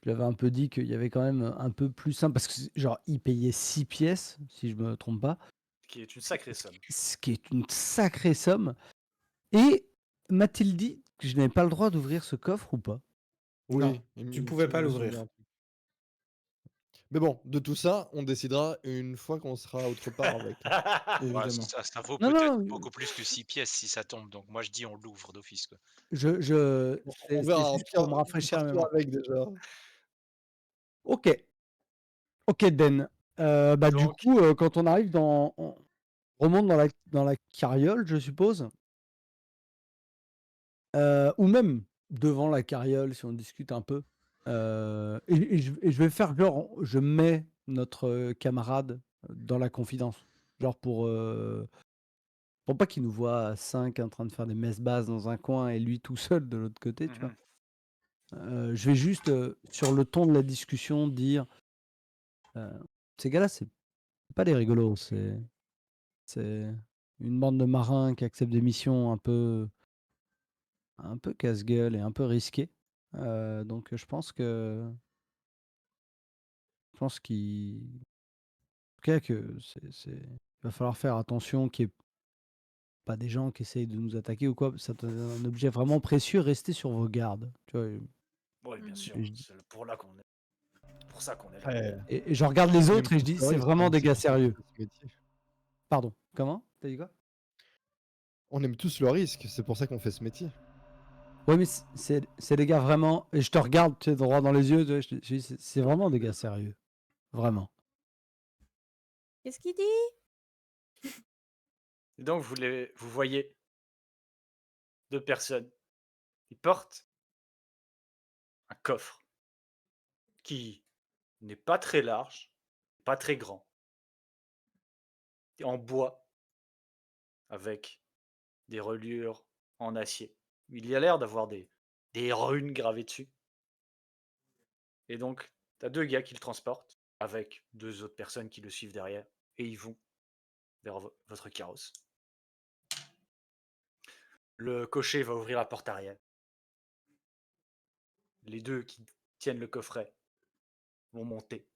je lui avais un peu dit qu'il y avait quand même un peu plus simple parce que genre, il payait 6 pièces, si je me trompe pas, Ce qui est une sacrée somme. ce qui est une sacrée somme. Et m'a-t-il dit que je n'avais pas le droit d'ouvrir ce coffre ou pas? Oui, tu pouvais pas il me semblait l'ouvrir. un truc. Mais bon, de tout ça, on décidera une fois qu'on sera autre part avec. Ouais, Évidemment. ça vaut Non, peut-être non, beaucoup plus que 6 pièces si ça tombe, donc moi je dis on l'ouvre d'office, quoi. On c'est verra, au juste pire, pour me on peut rafraîchir la partir mémoire. avec déjà. OK. OK, Den. Bah, du Donc, coup, quand on arrive on remonte dans la carriole, je suppose? Ou même devant la carriole, si on discute un peu. Et je vais faire genre, je mets notre camarade dans la confidence. Genre pour pas qu'il nous voit à 5 en train de faire des messes basses dans un coin et lui tout seul de l'autre côté, tu vois. Je vais juste, sur le ton de la discussion, dire euh, ces gars-là, c'est pas des rigolos, c'est une bande de marins qui acceptent des missions un peu casse-gueule et un peu risquées. Donc je pense qu'il en tout cas que il va falloir faire attention qu'il y ait pas des gens qui essayent de nous attaquer ou quoi. C'est un objet vraiment précieux, restez sur vos gardes, tu vois? oui, bien Mhm. sûr, Et je dis c'est pour ça qu'on est là. Après, et je regarde les on aime autres et je tous dis: le «C'est risque, vraiment hein, des c'est gars pour ça qu'on sérieux». fait ce métier. Pardon, comment? Tu as dit quoi? On aime tous le risque, c'est pour ça qu'on fait ce métier. Ouais, mais c'est des gars vraiment et je te regarde, tu sais, droit dans les yeux, tu vois? Je dis: C'est vraiment des gars sérieux, vraiment». Qu'est-ce qu'il dit? Et donc, vous voyez deux personnes qui portent un coffre qui n'est pas très large, pas très grand, en bois, avec des reliures en acier. Il y a l'air d'avoir des runes gravées dessus. Et donc, tu as deux gars qui le transportent, avec deux autres personnes qui le suivent derrière, et ils vont vers votre carrosse. Le cocher va ouvrir la porte arrière. Les deux qui tiennent le coffret vont monter.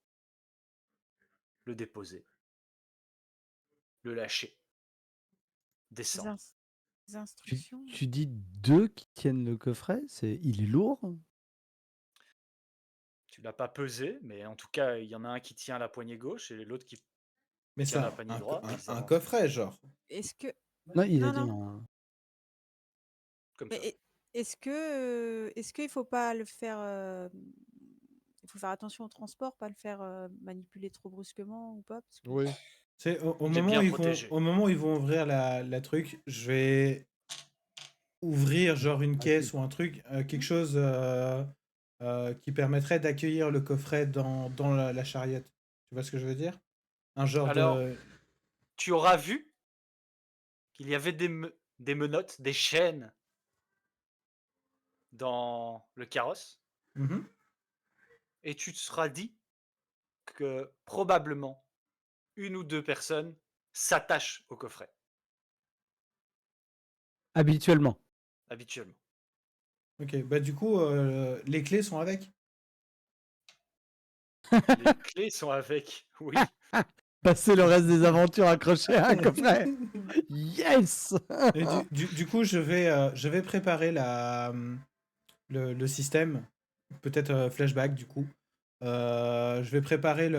le déposer, le lâcher, Des, descendre. des Tu, instructions. tu dis 2 qui tiennent le coffret, il est lourd. Tu l'as pas pesé, mais en tout cas, il y en a un qui tient la poignée gauche et l'autre qui Mais tient c'est la poignée droite. Et ils un avancent coffret, genre. Est-ce que. Non, il a Non, dit non. comme ça. Mais est-ce qu'il faut pas le faire. Il faut faire attention au transport, pas le faire manipuler trop brusquement ou pas parce que... Oui. C'est au Il est moment bien où protégé. au moment où ils vont ouvrir la truc, je vais ouvrir genre une caisse ou un truc, quelque chose qui permettrait d'accueillir le coffret dans la charriette. Tu vois ce que je veux dire? Un genre Alors, de... tu auras vu qu'il y avait des menottes, des chaînes dans le carrosse, Mhm. et tu te seras dit que probablement une ou deux personnes s'attachent au coffret, Habituellement. habituellement. Ok, bah du coup, les clés sont avec. Les clés sont avec, oui. Passer le reste des aventures accroché à un coffret. Yes. Et du coup, je vais préparer le système, peut-être flashback du coup. Je vais préparer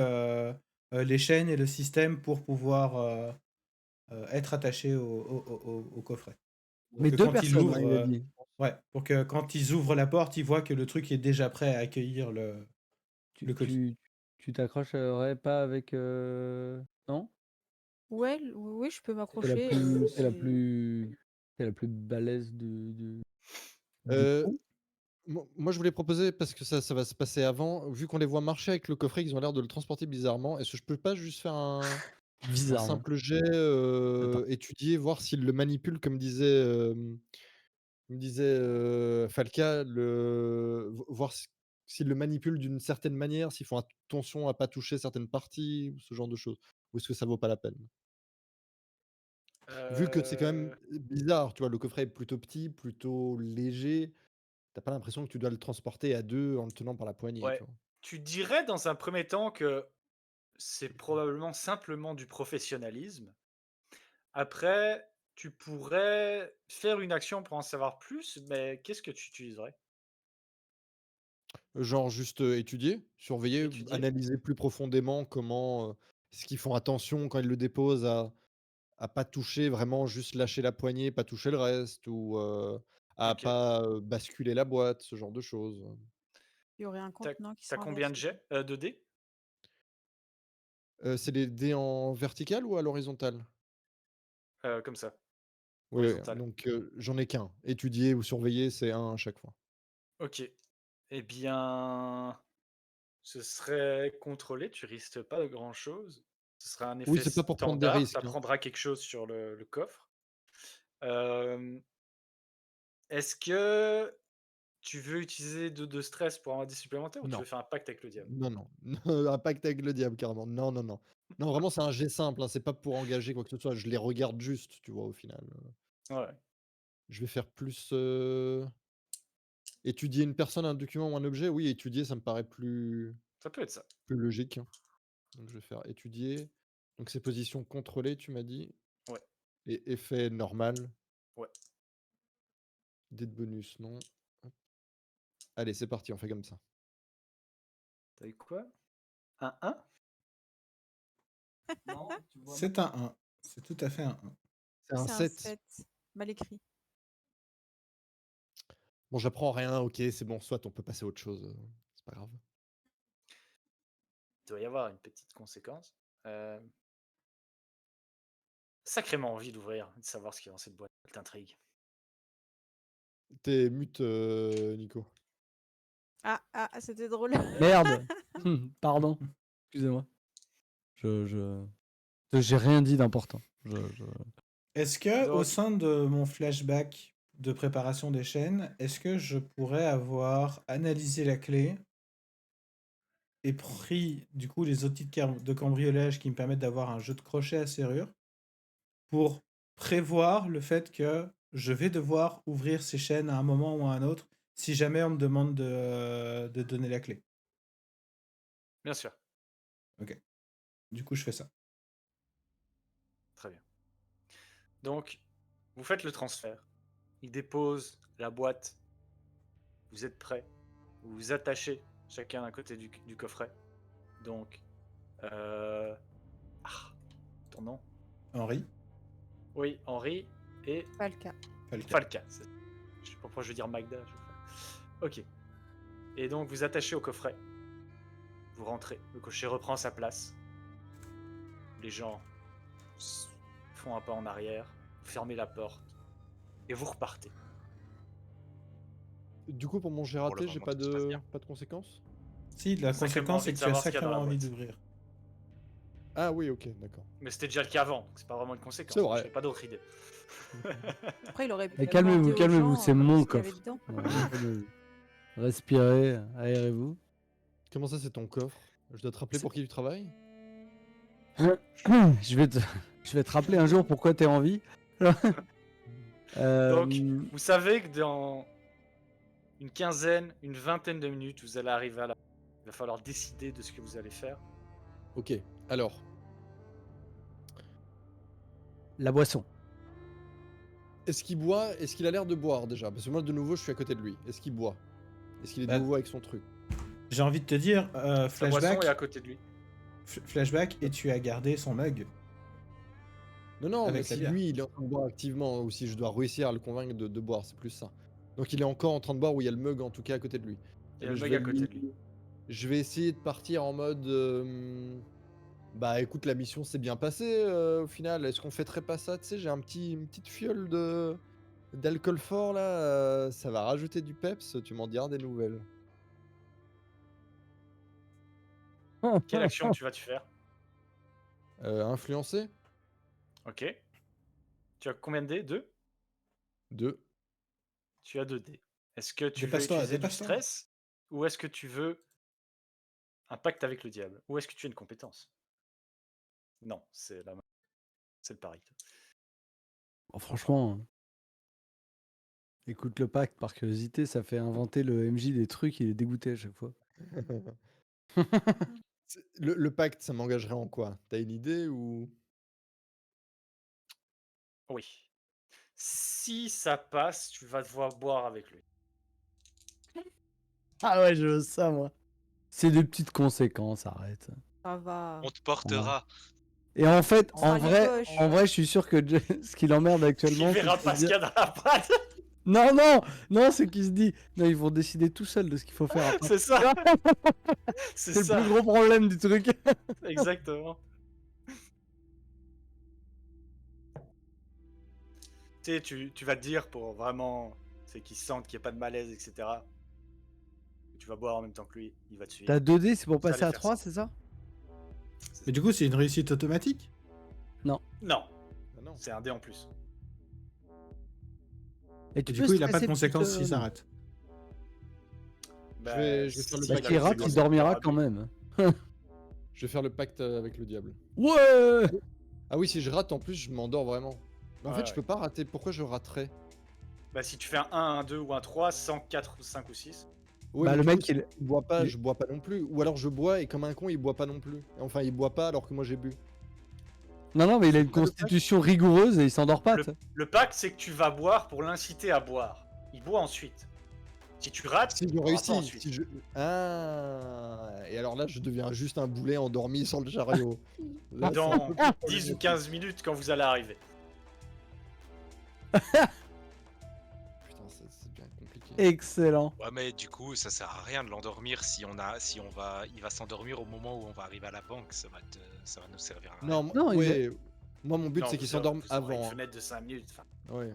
les chaînes et le système pour pouvoir être attaché au coffret. Pour Mais que 2 quand il personnes, ouvre, il a dit. ouais, pour que quand ils ouvrent la porte, ils voient que le truc est déjà prêt à accueillir Tu, le colis. tu t'accrocherais pas avec... Non? Ouais, oui, je peux C'est la m'accrocher. plus... C'est la plus... C'est la plus balèze du Euh, crew. Moi, je voulais proposer, parce que ça va se passer avant, vu qu'on les voit marcher avec le coffret, ils ont l'air de le transporter bizarrement. Est-ce que je peux pas juste faire un Bizarre. simple jet, Attends. étudier, voir s'il le manipule, comme me disait Falca, voir s'il le manipule d'une certaine manière, s'ils font attention à pas toucher certaines parties, ou ce genre de choses. Ou est-ce que ça vaut pas la peine? Vu que c'est quand même bizarre, tu vois, le coffret est plutôt petit, plutôt léger. T'as pas l'impression que tu dois le transporter à 2 en le tenant par la poignée, tu Ouais. vois? Tu dirais dans un premier temps que c'est probablement simplement du professionnalisme. Après, tu pourrais faire une action pour en savoir plus, mais qu'est-ce que tu utiliserais? Genre juste, étudier, surveiller, Étudier? analyser plus profondément comment, est-ce qu'ils font attention quand ils le déposent à pas toucher, vraiment juste lâcher la poignée, pas toucher le reste, ou, à OK. pas, basculer la boîte, ce genre de choses. Il y aurait un Tu contenant qui as sera combien de inversé. jets? De dés? C'est les dés en vertical ou à l'horizontale? Comme ça, Oui, oui, horizontal. donc j'en ai qu'un. Étudier ou surveiller, c'est un à chaque fois. OK. Eh bien, ce serait contrôlé, tu risques pas de grand-chose. Ce serait un Oui, effet c'est pas pour prendre des standard, tu risques, hein. apprendras quelque chose sur le coffre. Hem, est-ce que tu veux utiliser de stress pour avoir des supplémentaires ou tu Non. veux faire un pacte avec le diable? Non, non. Un pacte avec le diable, carrément. Non, non, non. Non, vraiment, c'est un jet simple, hein, c'est pas pour engager quoi que ce soit. Je les regarde juste, tu vois, au final. Ouais, Je vais faire plus, étudier une personne, un document ou un objet? Oui, étudier, ça me paraît ça peut être ça. plus logique, hein. Donc je vais faire étudier. Donc c'est position contrôlée, tu m'as dit? Ouais, Et effet normal. ouais. Dés de bonus, non. Hop. Allez, c'est parti, on fait comme ça. Tu eu quoi? Un 1? C'est un 1. C'est tout à fait un 1. C'est un C'est un 7. 7. Mal écrit. Bon, j'apprends rien, OK, c'est bon, soit on peut passer à autre chose, c'est pas grave. Il doit y avoir une petite conséquence. Sacrément envie d'ouvrir, de savoir ce qu'il y a dans cette boîte. Elle t'intrigue. Tu mute, Nico. Ah, c'était drôle. Merde. Pardon. Excusez-moi. J'ai rien dit d'important. Est-ce que au Donc, sein de mon flashback de préparation des chaînes, est-ce que je pourrais avoir analysé la clé et pris du coup les outils de cambriolage qui me permettent d'avoir un jeu de crochet à serrure pour prévoir le fait que je vais devoir ouvrir ces chaînes à un moment ou à un autre si jamais on me demande de donner la clé. bien sûr. Ok. Du coup, je fais ça. Très bien. Donc, vous faites le transfert. Il dépose la boîte. Vous êtes prêts. Vous vous attachez chacun d'un côté du coffret. Donc, ton nom? Henri, Oui, Henri et Pas le cas. Falca. Falca. Je sais pas pourquoi je veux dire Magda. Ok. Et donc, vous attachez au coffret. Vous rentrez. Le cocher reprend sa place. Les gens font un pas en arrière. Vous fermez la porte. Et vous repartez. Du coup, pour mon j'ai Pour raté, le j'ai moment, pas tout se passe de bien. conséquences? Si, la Sacrément conséquence, envie c'est de que tu as savoir ce qu'il y a dans sacrément la envie boîte. d'ouvrir. Ah oui, ok, d'accord. Mais c'était déjà le cas avant, donc c'est pas vraiment une conséquence. C'est vrai. J'ai pas d'autre idée. Après, il aurait pu Mais la calmez-vous, demander aux calmez-vous, gens, c'est mon ce qu'il y avait coffre. dedans. Calmez-vous. Respirez, aérez-vous. Comment ça, c'est ton coffre? Je dois te rappeler pour qui tu travailles? Je vais te rappeler un jour pourquoi t'es en vie. Donc, vous savez que dans une quinzaine, une vingtaine de minutes, vous allez arriver à la... Il va falloir décider de ce que vous allez faire. Ok, alors, La boisson. est-ce qu'il boit? Est-ce qu'il a l'air de boire déjà? Parce que moi, de nouveau, je suis à côté de lui. Est-ce qu'il boit? Est-ce qu'il est de Bah, nouveau avec son truc? J'ai envie de te dire, Sa boisson flashback, est à côté de lui. flashback, et tu as gardé son mug. Non, non, mais Avec la si bière. lui, il est en train de boire activement, ou si je dois réussir à le convaincre de boire, c'est plus ça. Donc il est encore en train de boire, ou il y a le mug en tout cas à côté de lui. Il y a Mais le je mug vais à côté de lui. Je vais essayer de partir en mode... bah écoute, la mission s'est bien passée au final. Est-ce qu'on fêterait pas ça? Tu sais, j'ai une petite fiole d'alcool fort là. Ça va rajouter du peps, tu m'en diras des nouvelles. Quelle action tu vas te faire? Influencer? Ok. Tu as combien de dés? 2? 2. Tu as 2 dés. Est-ce que tu veux Dépasse-toi, utiliser du dépasse-toi. stress? Ou est-ce que tu veux un pacte avec le diable? Ou est-ce que tu as une compétence? Non, c'est le pari. Bon, franchement, écoute le pacte par curiosité, ça fait inventer le MJ des trucs, il est dégoûté à chaque fois. Le pacte, ça m'engagerait en quoi? T'as une idée ou... Oui. Si ça passe, tu vas devoir boire avec lui. Ah ouais, je veux ça, moi. C'est des petites conséquences, arrête. Ça va. On te portera. Et en fait, On sera en les vrai, gauches. je suis sûr que ce qui l'emmerde Tu actuellement, c'est verras qu'il pas se ce dit- qu'il y a dans la boîte. Non, c'est qu'il se dit, non, ils vont décider tout seuls de ce qu'il faut faire après. C'est ça. C'est C'est le ça. plus gros problème du truc. Exactement. Tu sais, tu vas te dire pour vraiment, c'est qu'ils sentent qu'il n'y a pas de malaise, etc. Tu vas boire en même temps que lui, il va te suivre. T'as 2D, c'est pour Vous allez passer à faire 3, ça. c'est ça? Mais du coup, c'est une réussite automatique. Non, Ah non. c'est un dé en plus. Et Et tu du peux coup, il a pas de stresser conséquences petite, s'il s'arrête. Bah, vais faire le si Bah, pacte il a qui une rate, il conséquence, dormira aura quand bu. même. Je vais faire le pacte avec le diable. Ouais. Ah oui, si je rate, en plus, je m'endors vraiment. Mais en Ouais, fait, je ouais. peux pas rater. Pourquoi je raterais? Bah, si tu fais un 1, un 2 ou un 3, sans 4 ou 5 ou 6. Oui, Bah, mais le du mec, coup, si il- je bois pas, il- je bois pas non plus. Ou alors je bois et comme un con, il boit pas non plus. Enfin, il boit pas alors que moi j'ai bu. Non, mais il a une pas le pacte constitution rigoureuse et il s'endort pas. tu sais. Le pacte, c'est que tu vas boire pour l'inciter à boire. Il boit ensuite. Si tu rates, Si je il boira pas réussis, ensuite. si je... Ah, et alors là, je deviens juste un boulet endormi sur le chariot. Là, c'est un Dans peu plus 10 ou problématique. 15 minutes quand vous allez arriver. Putain, c'est bien compliqué. Excellent. Ouais, mais du coup, ça sert à rien de l'endormir si il va s'endormir au moment où on va arriver à la banque. Ça va nous servir à rien. Non, Non, il ouais. Moi, mon but, Non, c'est qu'il vous aurez- s'endorme vous aurez avant. Une hein. fenêtre de 5 minutes. Enfin, Ouais.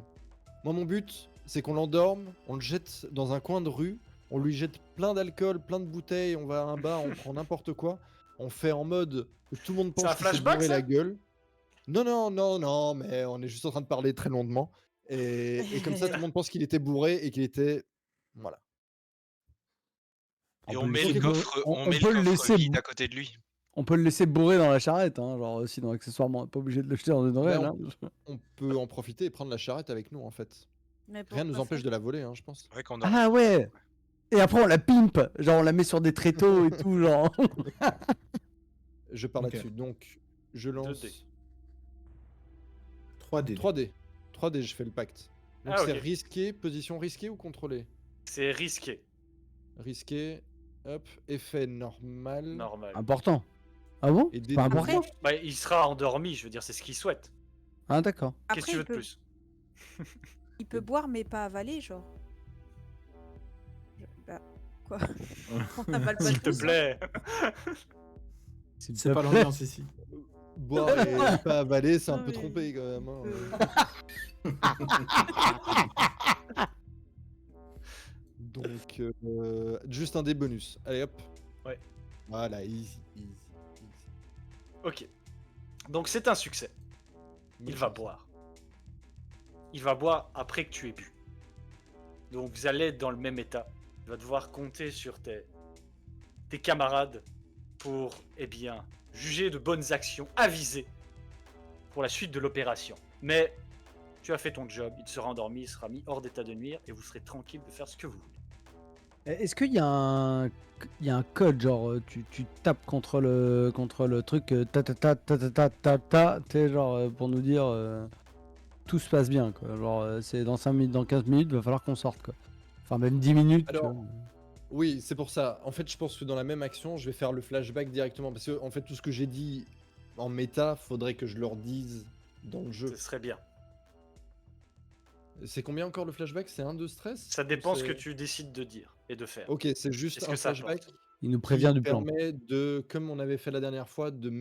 Moi, mon but, c'est qu'on l'endorme, on le jette dans un coin de rue, on lui jette plein d'alcool, plein de bouteilles, on va à un bar, on prend n'importe quoi, on fait en mode que tout le monde C'est pense un qu'il s'est flashback, bourré ça la gueule. Non, mais on est juste en train de parler très longuement. Et comme ça, tout le monde pense qu'il était bourré et qu'il était... Voilà. Et On on peut met le le laisser coffre, bourrer- on met peut le le coffre laisser vide bou- à côté de lui. On peut le laisser bourrer dans la charrette, hein, genre sinon accessoirement, on est pas obligé de le jeter dans une ruelle. Bah, hein. On peut en profiter et prendre la charrette avec nous, en fait. Mais Rien ne nous pourquoi empêche ça de la voler, hein, je pense. C'est vrai qu'on Ah ouais. Et après on la pimpe, genre on la met sur des tréteaux et tout, genre. Je pars Ok. là-dessus. Donc, je lance 2D. 3D. 3D. 3D, je fais le pacte. Donc, Ah, c'est ok. risqué, position risquée ou contrôlée? C'est risqué. Risqué. Hop, effet normal. Normal. Important. Ah bon? Et C'est pas détruit. important? Bah, il sera endormi, je veux dire, c'est ce qu'il souhaite. Ah d'accord. Qu'est-ce que Après, tu veux de plus? il peut boire mais pas avaler, genre. Bah, quoi? On avale pas S'il te tous, hein. plaît. S'il C'est te pas plaît. l'ambiance ici. Boire et pas avaler, c'est un Non, peu mais trompé quand même. il hein. Donc, juste un des bonus. Allez hop. Ouais. Voilà, easy, easy, easy. Ok. Donc c'est un succès. Il va boire. Il va boire après que tu aies bu. Donc vous allez être dans le même état. Tu vas devoir compter sur tes camarades pour, eh bien, juger de bonnes actions avisées pour la suite de l'opération. Mais tu as fait ton job, il sera endormi, il sera mis hors d'état de nuire et vous serez tranquille de faire ce que vous voulez. Est-ce qu'il y a un code, genre tu tapes contre le truc ta ta ta ta ta ta ta ta, tu sais, genre pour nous dire tout se passe bien, quoi. Genre c'est dans 5 minutes, dans 15 minutes, va falloir qu'on sorte, quoi. Enfin même 10 minutes, tu Alors, vois. oui, c'est pour ça. En fait, je pense que dans la même action, je vais faire le flashback directement. Parce que, en fait, tout ce que j'ai dit en méta, faudrait que je leur dise dans le jeu. Ce serait bien. C'est combien encore le flashback? C'est un de stress? Ça Ou dépend ce c'est- que tu décides de dire et de faire. Ok, c'est juste Qu'est-ce un que ça flashback apporte? Il nous qui prévient du plan. permet de, comme on avait fait la dernière fois, de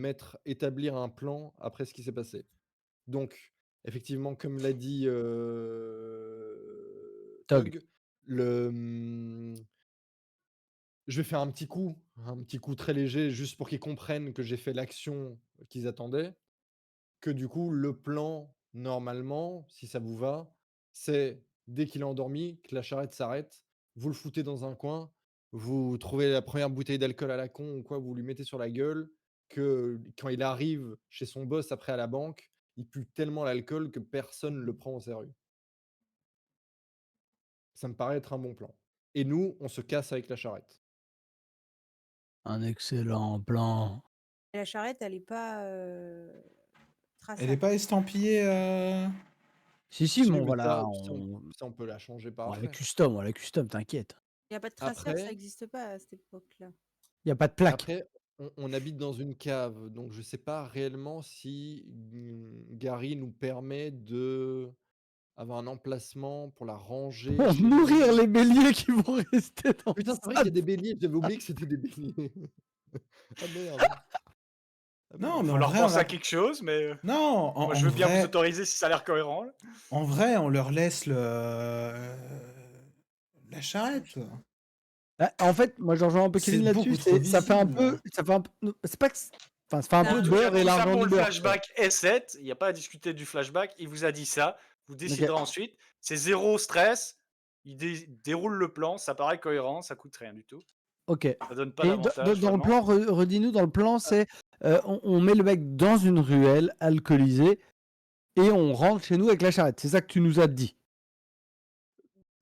établir un plan après ce qui s'est passé. Donc, effectivement, comme l'a dit Tog. Tog, je vais faire un petit coup très léger, juste pour qu'ils comprennent que j'ai fait l'action qu'ils attendaient. Que du coup, le plan, normalement, si ça vous va, c'est dès qu'il est endormi, que la charrette s'arrête, vous le foutez dans un coin, vous trouvez la première bouteille d'alcool à la con ou quoi, vous lui mettez sur la gueule, que quand il arrive chez son boss après à la banque, il pue tellement l'alcool que personne ne le prend au sérieux. Ça me paraît être un bon plan. Et nous, on se casse avec la charrette. Un excellent plan. La charrette, elle est pas Elle est traçable. pas estampillée. Si Si, mais mais voilà, ça, on peut la changer par on la après. custom, t'inquiète. Il n'y a pas de traceur, ça Après, n'existe pas à cette époque-là. Il y a pas de plaque. Après, on habite dans une cave, donc je sais pas réellement si Gary nous permet de avoir un emplacement pour la ranger Pour chez nourrir lui. les béliers qui vont rester dans Putain, le c'est vrai qu'il y a stade. des béliers, j'avais oublié que c'était des béliers. Ah merde. Ah Non, merde. mais Faut en leur vrai, penser on à a- quelque chose, mais Non, moi je veux bien vous autoriser si ça a l'air cohérent. Là. en vrai, on leur laisse la charrette. En fait, moi je rejoins un peu C'est Kevin là-dessus. beaucoup trop Ça fait un visible. peu, c'est pas que, enfin, ça fait un En peu tout beurre et Tout ça l'argent pour du le beurre. flashback S7, il n'y a pas à discuter du flashback, il vous a dit ça, vous déciderez ensuite, c'est zéro stress, il déroule le plan, ça paraît cohérent, ça coûte rien du tout, Ok. ça donne pas Et d'avantage. dans le plan, redis-nous, dans le plan, c'est on met le mec dans une ruelle alcoolisée et on rentre chez nous avec la charrette. C'est ça que tu nous as dit.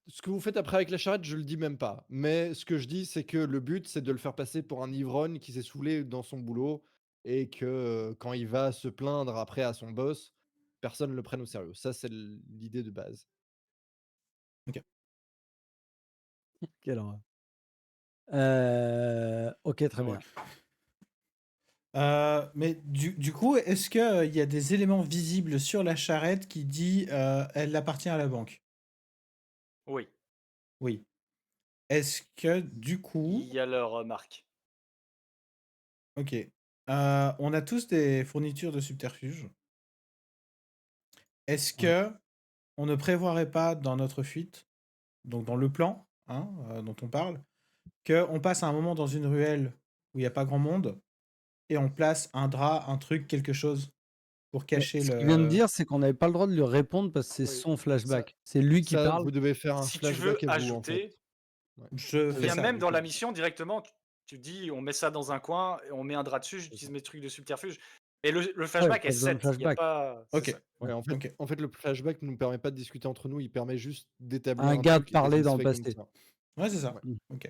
Ce que vous faites après avec la charrette, je le dis même pas. Mais ce que je dis, c'est que le but, c'est de le faire passer pour un ivrogne qui s'est saoulé dans son boulot et que quand il va se plaindre après à son boss, personne ne le prenne au sérieux. Ça, c'est l'idée de base. Quelle horreur. Ok, très bien. Mais du coup, est-ce qu'il y a des éléments visibles sur la charrette qui dit elle appartient à la banque? Oui, Oui. Est-ce que du coup, il y a leur marque. ok, on a tous des fournitures de subterfuge. Est-ce que on ne prévoirait pas dans notre fuite, donc dans le plan dont on parle, qu'on passe à un moment dans une ruelle où il n'y a pas grand monde et on place un drap, un truc, quelque chose pour cacher Ce le. qu'il vient de dire, c'est qu'on n'avait pas le droit de lui répondre parce que c'est Oui, son flashback. C'est lui qui Ça, parle. vous devez faire un Si tu veux flashback à vous, en fait. ajouter, Ouais. Je fais viens ça. même du dans coup. la mission directement, tu dis on met ça dans un coin, et on met un drap dessus, j'utilise mes trucs de subterfuge. Et le flashback pas est besoin de 7, il y a flashback. pas... c'est Ok. ça. Ouais, Ok. en fait, le flashback ne nous permet pas de discuter entre nous, il permet juste d'établir Un un gars de truc et parler ça se dans le fait comme passé. ça. Ouais, c'est ça. Ouais. Ok.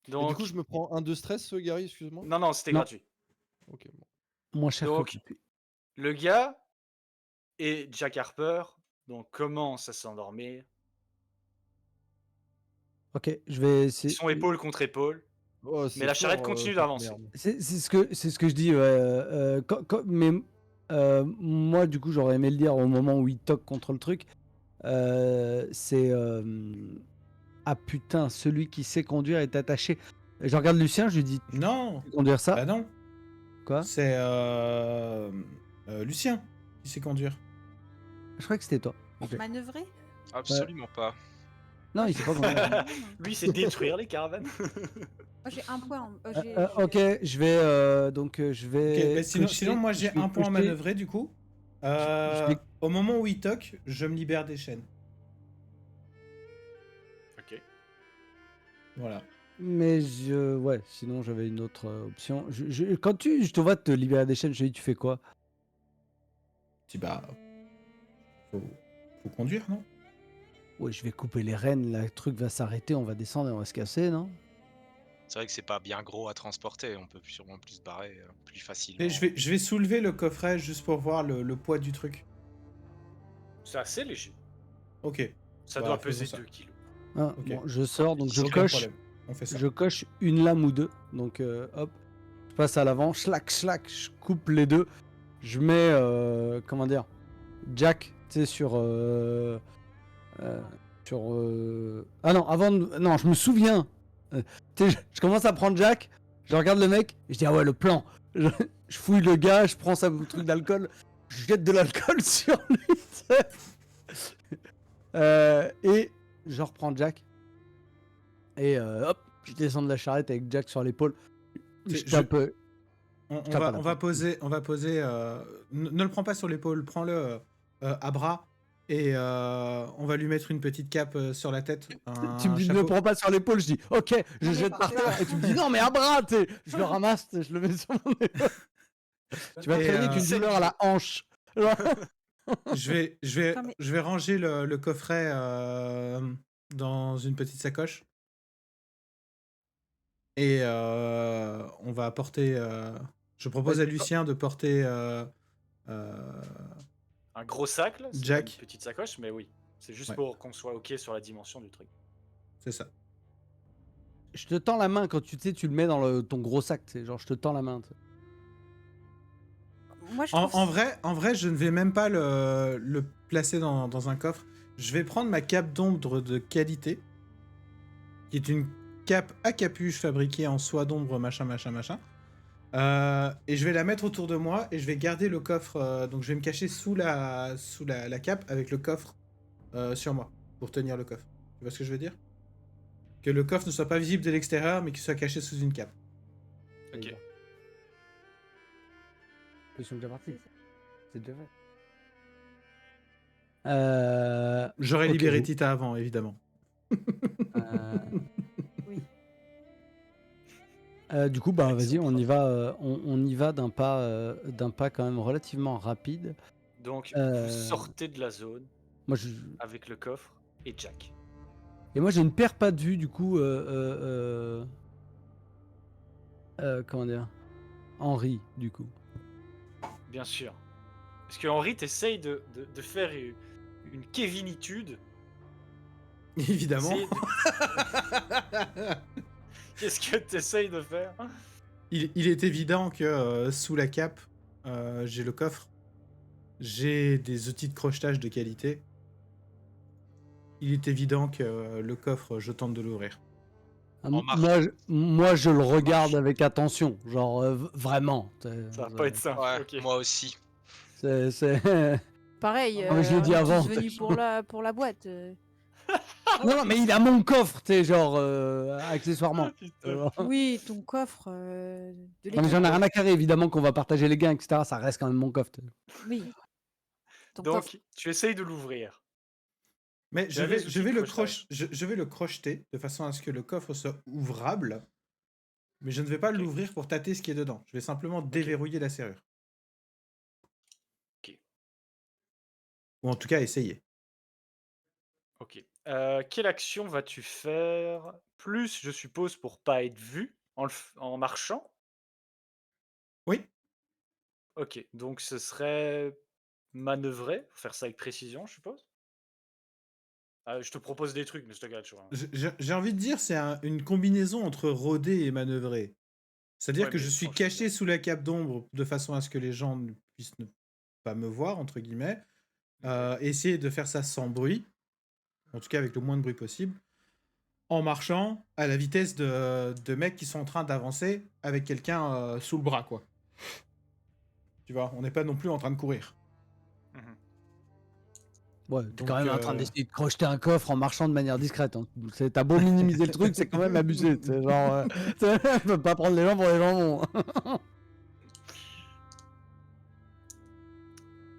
Et Donc, du coup, je me prends un de stress, Gary, excuse-moi. non, c'était Non. gratuit. Ok, bon. Moins cher que Donc, Poupée. le gars et Jack Harper donc, commencent à s'endormir. Ok, je vais. Ils sont épaule contre épaule, Oh, mais c'est la charrette fort, continue cette d'avancer. merde. C'est ce que je dis. Mais moi, du coup, j'aurais aimé le dire au moment où il toque contre le truc. C'est. Ah putain, celui qui sait conduire est attaché. Je regarde Lucien, je lui dis tu Non, sais conduire ça? bah non, Quoi? c'est Lucien qui sait conduire. Je crois que c'était toi. Ok. Manœuvrer? Absolument pas. Non, il sait pas conduire. Lui, c'est détruire les caravanes. Moi, j'ai un point. Ok, je vais je Ok, vais. bah sinon, cocher- sinon moi je j'ai vais un point à cocher- manœuvrer du coup. je vais- Au moment où il toque, je me libère des chaînes. Ok. Voilà. Mais ouais, sinon j'avais une autre option. Quand je te vois te libérer des chaînes, je te dis tu fais quoi? Dis bah, faut conduire, non? Ouais, je vais couper les rênes, le truc va s'arrêter, on va descendre et on va se casser, non? C'est vrai que c'est pas bien gros à transporter, on peut sûrement plus se barrer plus facilement. Et je vais soulever le coffret juste pour voir le poids du truc. C'est assez léger. Ok. Ça Bah, doit faisons peser ça. 2 kilos. Ah, Ok. bon, je sors, donc je Aucun coche, problème. On fait ça. je coche une lame ou deux. Donc hop, je passe à l'avant, schlac, schlac, je coupe les deux. Je mets, comment dire, Jack, tu sais, Ah non, non, je me souviens. Tu sais, je commence à prendre Jack, je regarde le mec, et je dis ah ouais, le plan. Je fouille le gars, je prends sa truc d'alcool, je jette de l'alcool sur lui. Et je reprends Jack. Et hop, je descends de la charrette avec Jack sur l'épaule. Je C'est- tape. On tape à la va porte. poser. Ne le prends pas sur l'épaule, prends-le à bras. Et on va lui mettre une petite cape sur la tête. Tu me dis, ne le prends pas sur l'épaule, je dis, ok, je Non, mais jette par tu vois, terre. Et tu me dis, non, mais à bras, tu sais. Je le ramasse, tu sais, je le mets sur mon épaule. Tu vas Et, te réveiller avec une c'est douleur à la hanche. Genre, Non, mais- je vais ranger le coffret dans une petite sacoche. Et on va apporter. Je propose à Lucien de porter Un gros sac, là, c'est pas Jack. une petite sacoche, mais oui. C'est juste Ouais. pour qu'on soit OK sur la dimension du truc. C'est ça. je te tends la main quand tu sais, tu le mets dans ton gros sac. Tu sais, genre, je te tends la main. Tu sais. Moi, je En, trouve en vrai, je ne vais même pas le placer dans un coffre. Je vais prendre ma cape d'ombre de qualité, qui est une cape à capuche fabriquée en soie d'ombre, machin, machin, machin. Et je vais la mettre autour de moi et je vais garder le coffre. Donc je vais me cacher sous la cape avec le coffre sur moi pour tenir le coffre. Tu vois ce que je veux dire? Que le coffre ne soit pas visible de l'extérieur mais qu'il soit caché sous une cape. Ok. Ils sont déjà partis. C'est déjà fait. J'aurais ok, libéré vous- Tita avant, évidemment. oui. Du coup, bah Avec vas-y, son on y va. On y va d'un pas quand même relativement rapide. Donc, Euh, vous sortez de la zone Moi, avec le coffre et Jack. Et moi, je ne perds pas de vue, du coup, comment dire, Henri, du coup. Bien sûr. Parce que Henri, t'essayes de faire une Kevinitude. Évidemment. Essayer de- Qu'est-ce que t'essayes de faire? Il est évident que sous la cape, j'ai le coffre. J'ai des outils de crochetage de qualité. Il est évident que le coffre, je tente de l'ouvrir. Ah, En marche. moi, je le regarde marche. avec attention, genre vraiment. Ça va pas être simple. Ouais, Ok. moi aussi. C'est... Pareil, Ah, mais je l'ai dit on est avant, tous venus pour la boîte. non, mais il a mon coffre, tu sais, genre accessoirement. Putain. Oui, ton coffre de Non, mais l'équipe. j'en ai rien à carrer, évidemment qu'on va partager les gains, etc. Ça reste quand même mon coffre. tu sais. Oui. Ton coffre. Donc, tu essayes de l'ouvrir. Mais Tu as les outils de crochetage. je vais le crocheter de façon à ce que le coffre soit ouvrable. Mais je ne vais pas Ok. l'ouvrir pour tâter ce qui est dedans. Je vais simplement déverrouiller la serrure. Ok. Ou en tout cas, essayer. Ok. Quelle action vas-tu faire? Plus, je suppose, pour pas être vu en marchant. Oui, Ok, donc ce serait manœuvrer, faut faire ça avec précision, je suppose. Je te propose des trucs, mais je te gâte, tu vois. J'ai envie de dire, c'est une combinaison entre rôder et manœuvrer. C'est-à-dire Ouais, que mais je suis franchement, caché sous la cape d'ombre de façon à ce que les gens ne puissent ne pas me voir, entre guillemets. Essayer de faire ça sans bruit, en tout cas avec le moins de bruit possible, en marchant à la vitesse de mecs qui sont en train d'avancer avec quelqu'un sous le bras, quoi. Tu vois, on n'est pas non plus en train de courir. Mhm. Ouais, t'es Donc, quand même en train d'essayer de crocheter un coffre en marchant de manière discrète. Hein. T'as beau minimiser le truc, c'est quand même abusé. C'est genre, on peut pas prendre les gens pour les jambons. Donc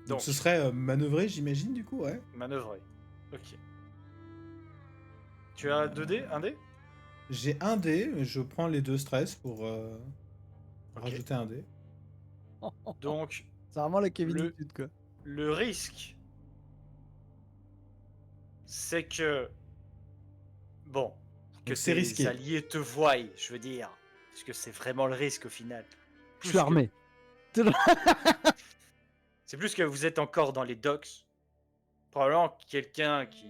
Donc, ce serait manœuvrer, j'imagine, du coup, ouais. manœuvrer. Ok. Tu as 2 dés, 1 dé? J'ai un dé, je prends les 2 stress pour Ok. rajouter un dé. Donc, C'est vraiment la Kevin Le- Attitude, quoi. le risque, c'est que, bon, que Donc c'est tes risqué. alliés te voient, je veux dire, parce que c'est vraiment le risque au final. Je Plus suis que- armé. C'est plus que vous êtes encore dans les docks. Probablement quelqu'un qui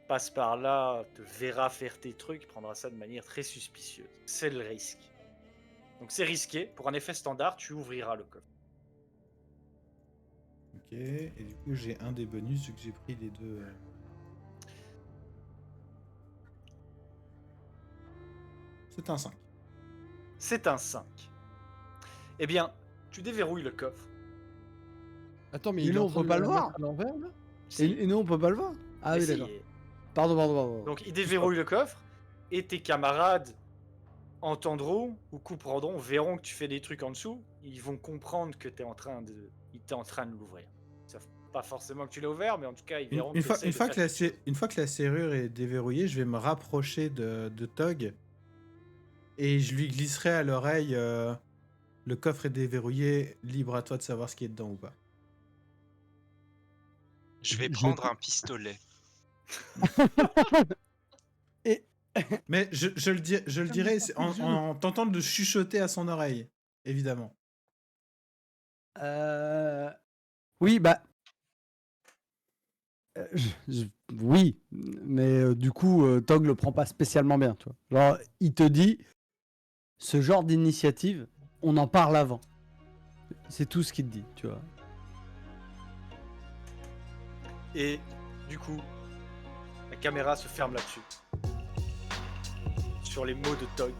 passe par là te verra faire tes trucs, prendra ça de manière très suspicieuse. C'est le risque. Donc c'est risqué. Pour un effet standard, tu ouvriras le coffre. Ok, et du coup j'ai un des bonus vu que j'ai pris les deux. C'est un 5. C'est un 5. Eh bien, tu déverrouilles le coffre. Attends, mais Mais il est nous, en on train peut de pas le le mettre voir. à l'envers, là? Si. Et nous, on peut pas le voir. Ah Mais oui, si. d'accord. Pardon. Donc il déverrouille le coffre et tes camarades entendront ou comprendront, verront que tu fais des trucs en dessous. Ils vont comprendre que t'es en train de l'ouvrir. Ils savent pas forcément que tu l'as ouvert, mais en tout cas ils verront Une que fois, t'essayes une, de fois faire que la, quelque chose. une fois que la serrure est déverrouillée, je vais me rapprocher de Tog et je lui glisserai à l'oreille le coffre est déverrouillé, libre à toi de savoir ce qui est dedans ou pas. Je vais Je- prendre un pistolet. Mais je le dirai en tentant de chuchoter à son oreille, évidemment. Oui, bah. Oui, mais du coup, Tog le prend pas spécialement bien, tu vois. Genre, il te dit, ce genre d'initiative, on en parle avant. C'est tout ce qu'il te dit, tu vois. Et du coup, la caméra se ferme là-dessus. Sur les mots de Tog.